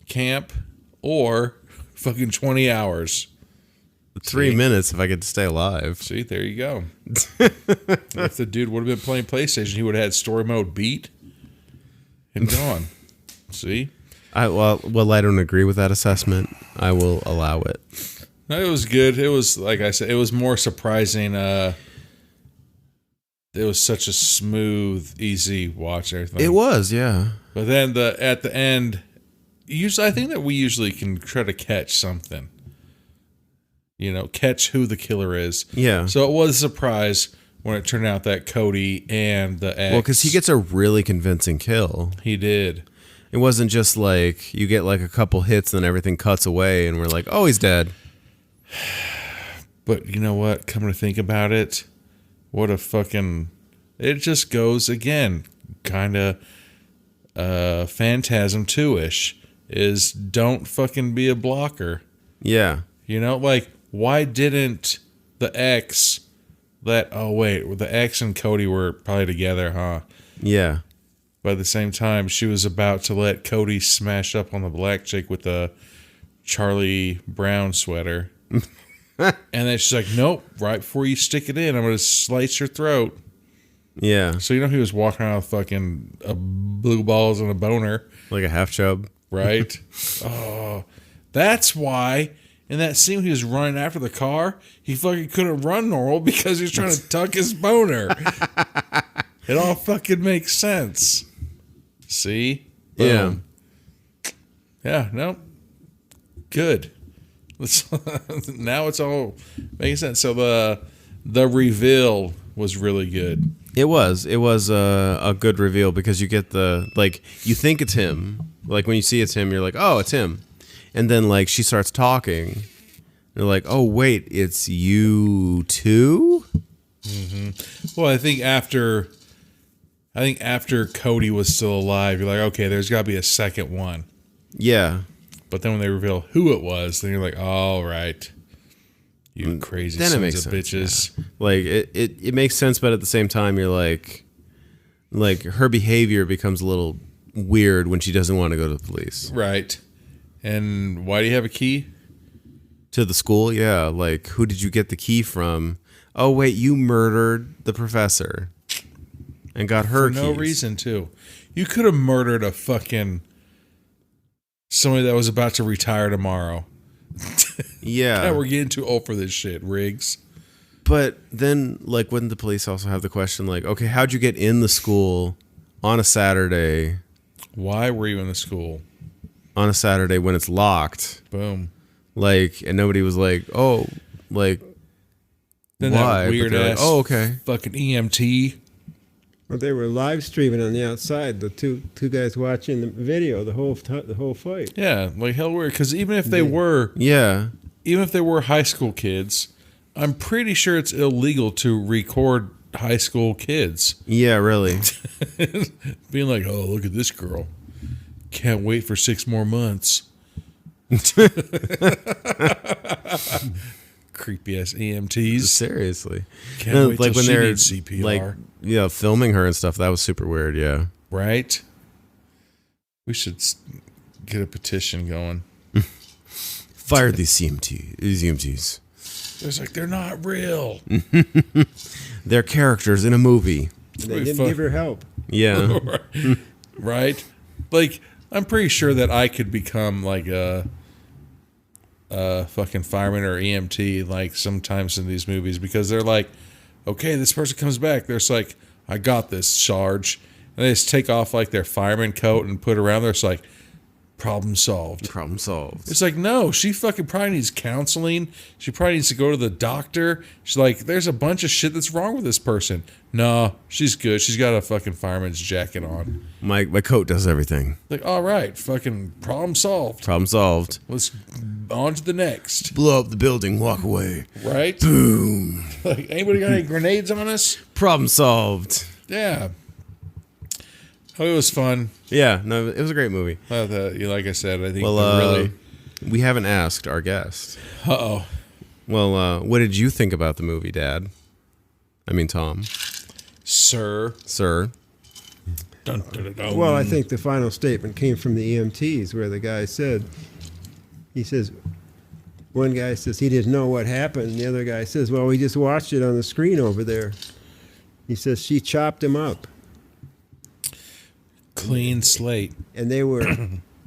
camp or fucking 20 hours. 3 minutes if I get to stay alive. See, there you go. If the dude would have been playing PlayStation, he would have had story mode beat and gone. See? Well, I don't agree with that assessment. I will allow it. No, it was good. It was, like I said, it was more surprising. It was such a smooth, easy watch. Everything It was, yeah. But then at the end, I think that we usually can try to catch something. You know, catch who the killer is. Yeah. So it was a surprise when it turned out that Cody and the ex. Well, because he gets a really convincing kill. He did. It wasn't just like you get like a couple hits and then everything cuts away and we're like, oh, he's dead. But you know what? Come to think about it, what a fucking... It just goes, again, kind of Phantasm 2-ish, is don't fucking be a blocker. Yeah. You know, like, why didn't the ex... the ex and Cody were probably together, huh? Yeah. But at the same time, she was about to let Cody smash up on the black chick with the Charlie Brown sweater. And then she's like, nope, right before you stick it in, I'm going to slice your throat. Yeah. So, you know, he was walking around with fucking blue balls and a boner. Like a half chub. Right? Oh, that's why in that scene when he was running after the car, he fucking couldn't run normal because he was trying to tuck his boner. It all fucking makes sense. See? Yeah. Yeah, no. Good. Now it's all making sense. So the reveal was really good. It was a good reveal because you get you think it's him. Like when you see it's him, you're like, oh, it's him. And then like she starts talking. You're like, oh wait, it's you too? Mm-hmm. Well, I think after Cody was still alive, you're like, okay, there's got to be a second one. Yeah. But then when they reveal who it was, then you're like, all right, you crazy then sons of bitches. Yeah. Like it makes sense, but at the same time, you're like her behavior becomes a little weird when she doesn't want to go to the police. Right. And why do you have a key? To the school? Yeah. Like, who did you get the key from? Oh, wait, you murdered the professor and got her For no keys. reason, too. You could have murdered a fucking... somebody that was about to retire tomorrow. Yeah. God, we're getting too old for this shit, Riggs. But then, like, wouldn't the police also have the question, like, okay, how'd you get in the school on a Saturday? Why were you in the school? On a Saturday when it's locked. Boom. Like, and nobody was like, oh, like, Then why? that weird ass oh, okay. fucking EMT. Well, they were live streaming on the outside. The two guys watching the video, the whole fight. Yeah, like hell weird. Because even if they were high school kids, I'm pretty sure it's illegal to record high school kids. Yeah, really. Being like, oh, look at this girl. Can't wait for 6 more months. Creepy ass EMTs. Seriously. Can't wait like till when she they're needs CPR. like, filming her and stuff. That was super weird. Yeah. Right? We should get a petition going. Fire these EMTs. It's like, they're not real. They're characters in a movie. And they didn't give her help. Yeah. Right? Like, I'm pretty sure that I could become like a fucking fireman or EMT like sometimes in these movies, because they're like, okay, this person comes back. They're just like, I got this, Sarge. And they just take off like their fireman coat and put it around there. It's like, problem solved. Problem solved. It's like, no, she fucking probably needs counseling. She probably needs to go to the doctor. She's like, there's a bunch of shit that's wrong with this person. No, she's good. She's got a fucking fireman's jacket on. My coat does everything. Like, all right, fucking problem solved. Problem solved. Let's on to the next. Blow up the building, walk away. Right? Boom. Like, anybody got any grenades on us? Problem solved. Yeah. Oh, it was fun. Yeah, no, it was a great movie. Like I said, I think Well, we haven't asked our guest. Uh-oh. Well, what did you think about the movie, Dad? I mean, Tom. Sir. Dun, dun, dun, dun. Well, I think the final statement came from the EMTs, where the guy said, he says, one guy says he didn't know what happened. And the other guy says, well, we just watched it on the screen over there. He says, she chopped him up. Clean slate. And they were,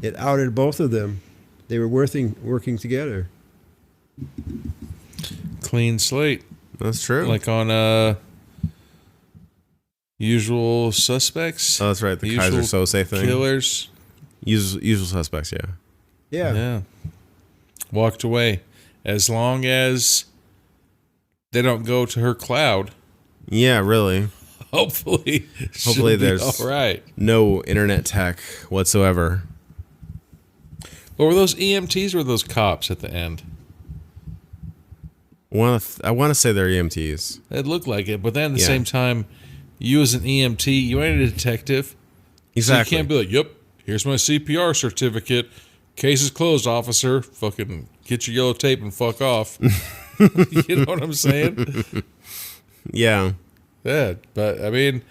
it outed both of them. They were working together. Clean slate. That's true. Like on Usual Suspects. Oh, that's right. The Usual Kaiser Sose thing. Killers. Usual Suspects, yeah. Yeah. Walked away. As long as they don't go to her cloud. Yeah, really. Hopefully there's all right. no internet tech whatsoever. Or were those EMTs or were those cops at the end? I want to say they're EMTs. It looked like it, but then at the Yeah. same time, you as an EMT, you ain't a detective. Exactly. So you can't be like, yep, here's my CPR certificate. Case is closed, officer. Fucking get your yellow tape and fuck off. You know what I'm saying? Yeah. Yeah, but I mean,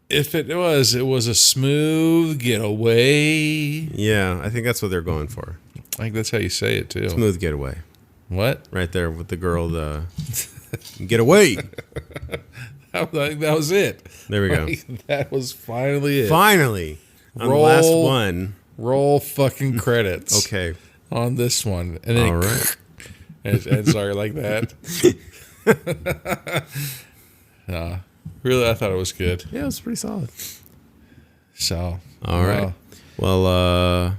if it was a smooth getaway. Yeah, I think that's what they're going for. I think that's how you say it too. Smooth getaway. What? Right there with the girl, the get away. That was it. There we go. Like, that was finally it. Finally. On the Roll. last one. Roll fucking credits. Okay. On this one. And then All right. and sorry, like that. Really, I thought it was good. Yeah, it was pretty solid. So, All right. Well,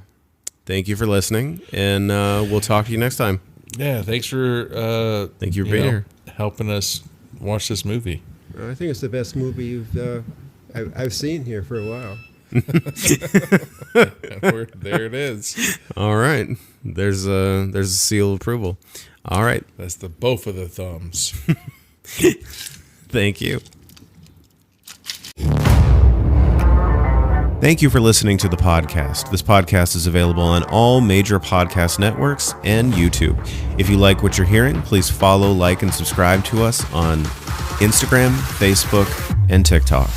thank you for listening, and we'll talk to you next time. Yeah, thanks for Thank you for being here. helping us watch this movie. I think it's the best movie I've seen here for a while. There it is. All right. There's a seal of approval. All right. That's the both of the thumbs. Thank you. Thank you for listening to the podcast. This podcast is available on all major podcast networks and YouTube. If you like what you're hearing, please follow, like, and subscribe to us on Instagram, Facebook, and TikTok.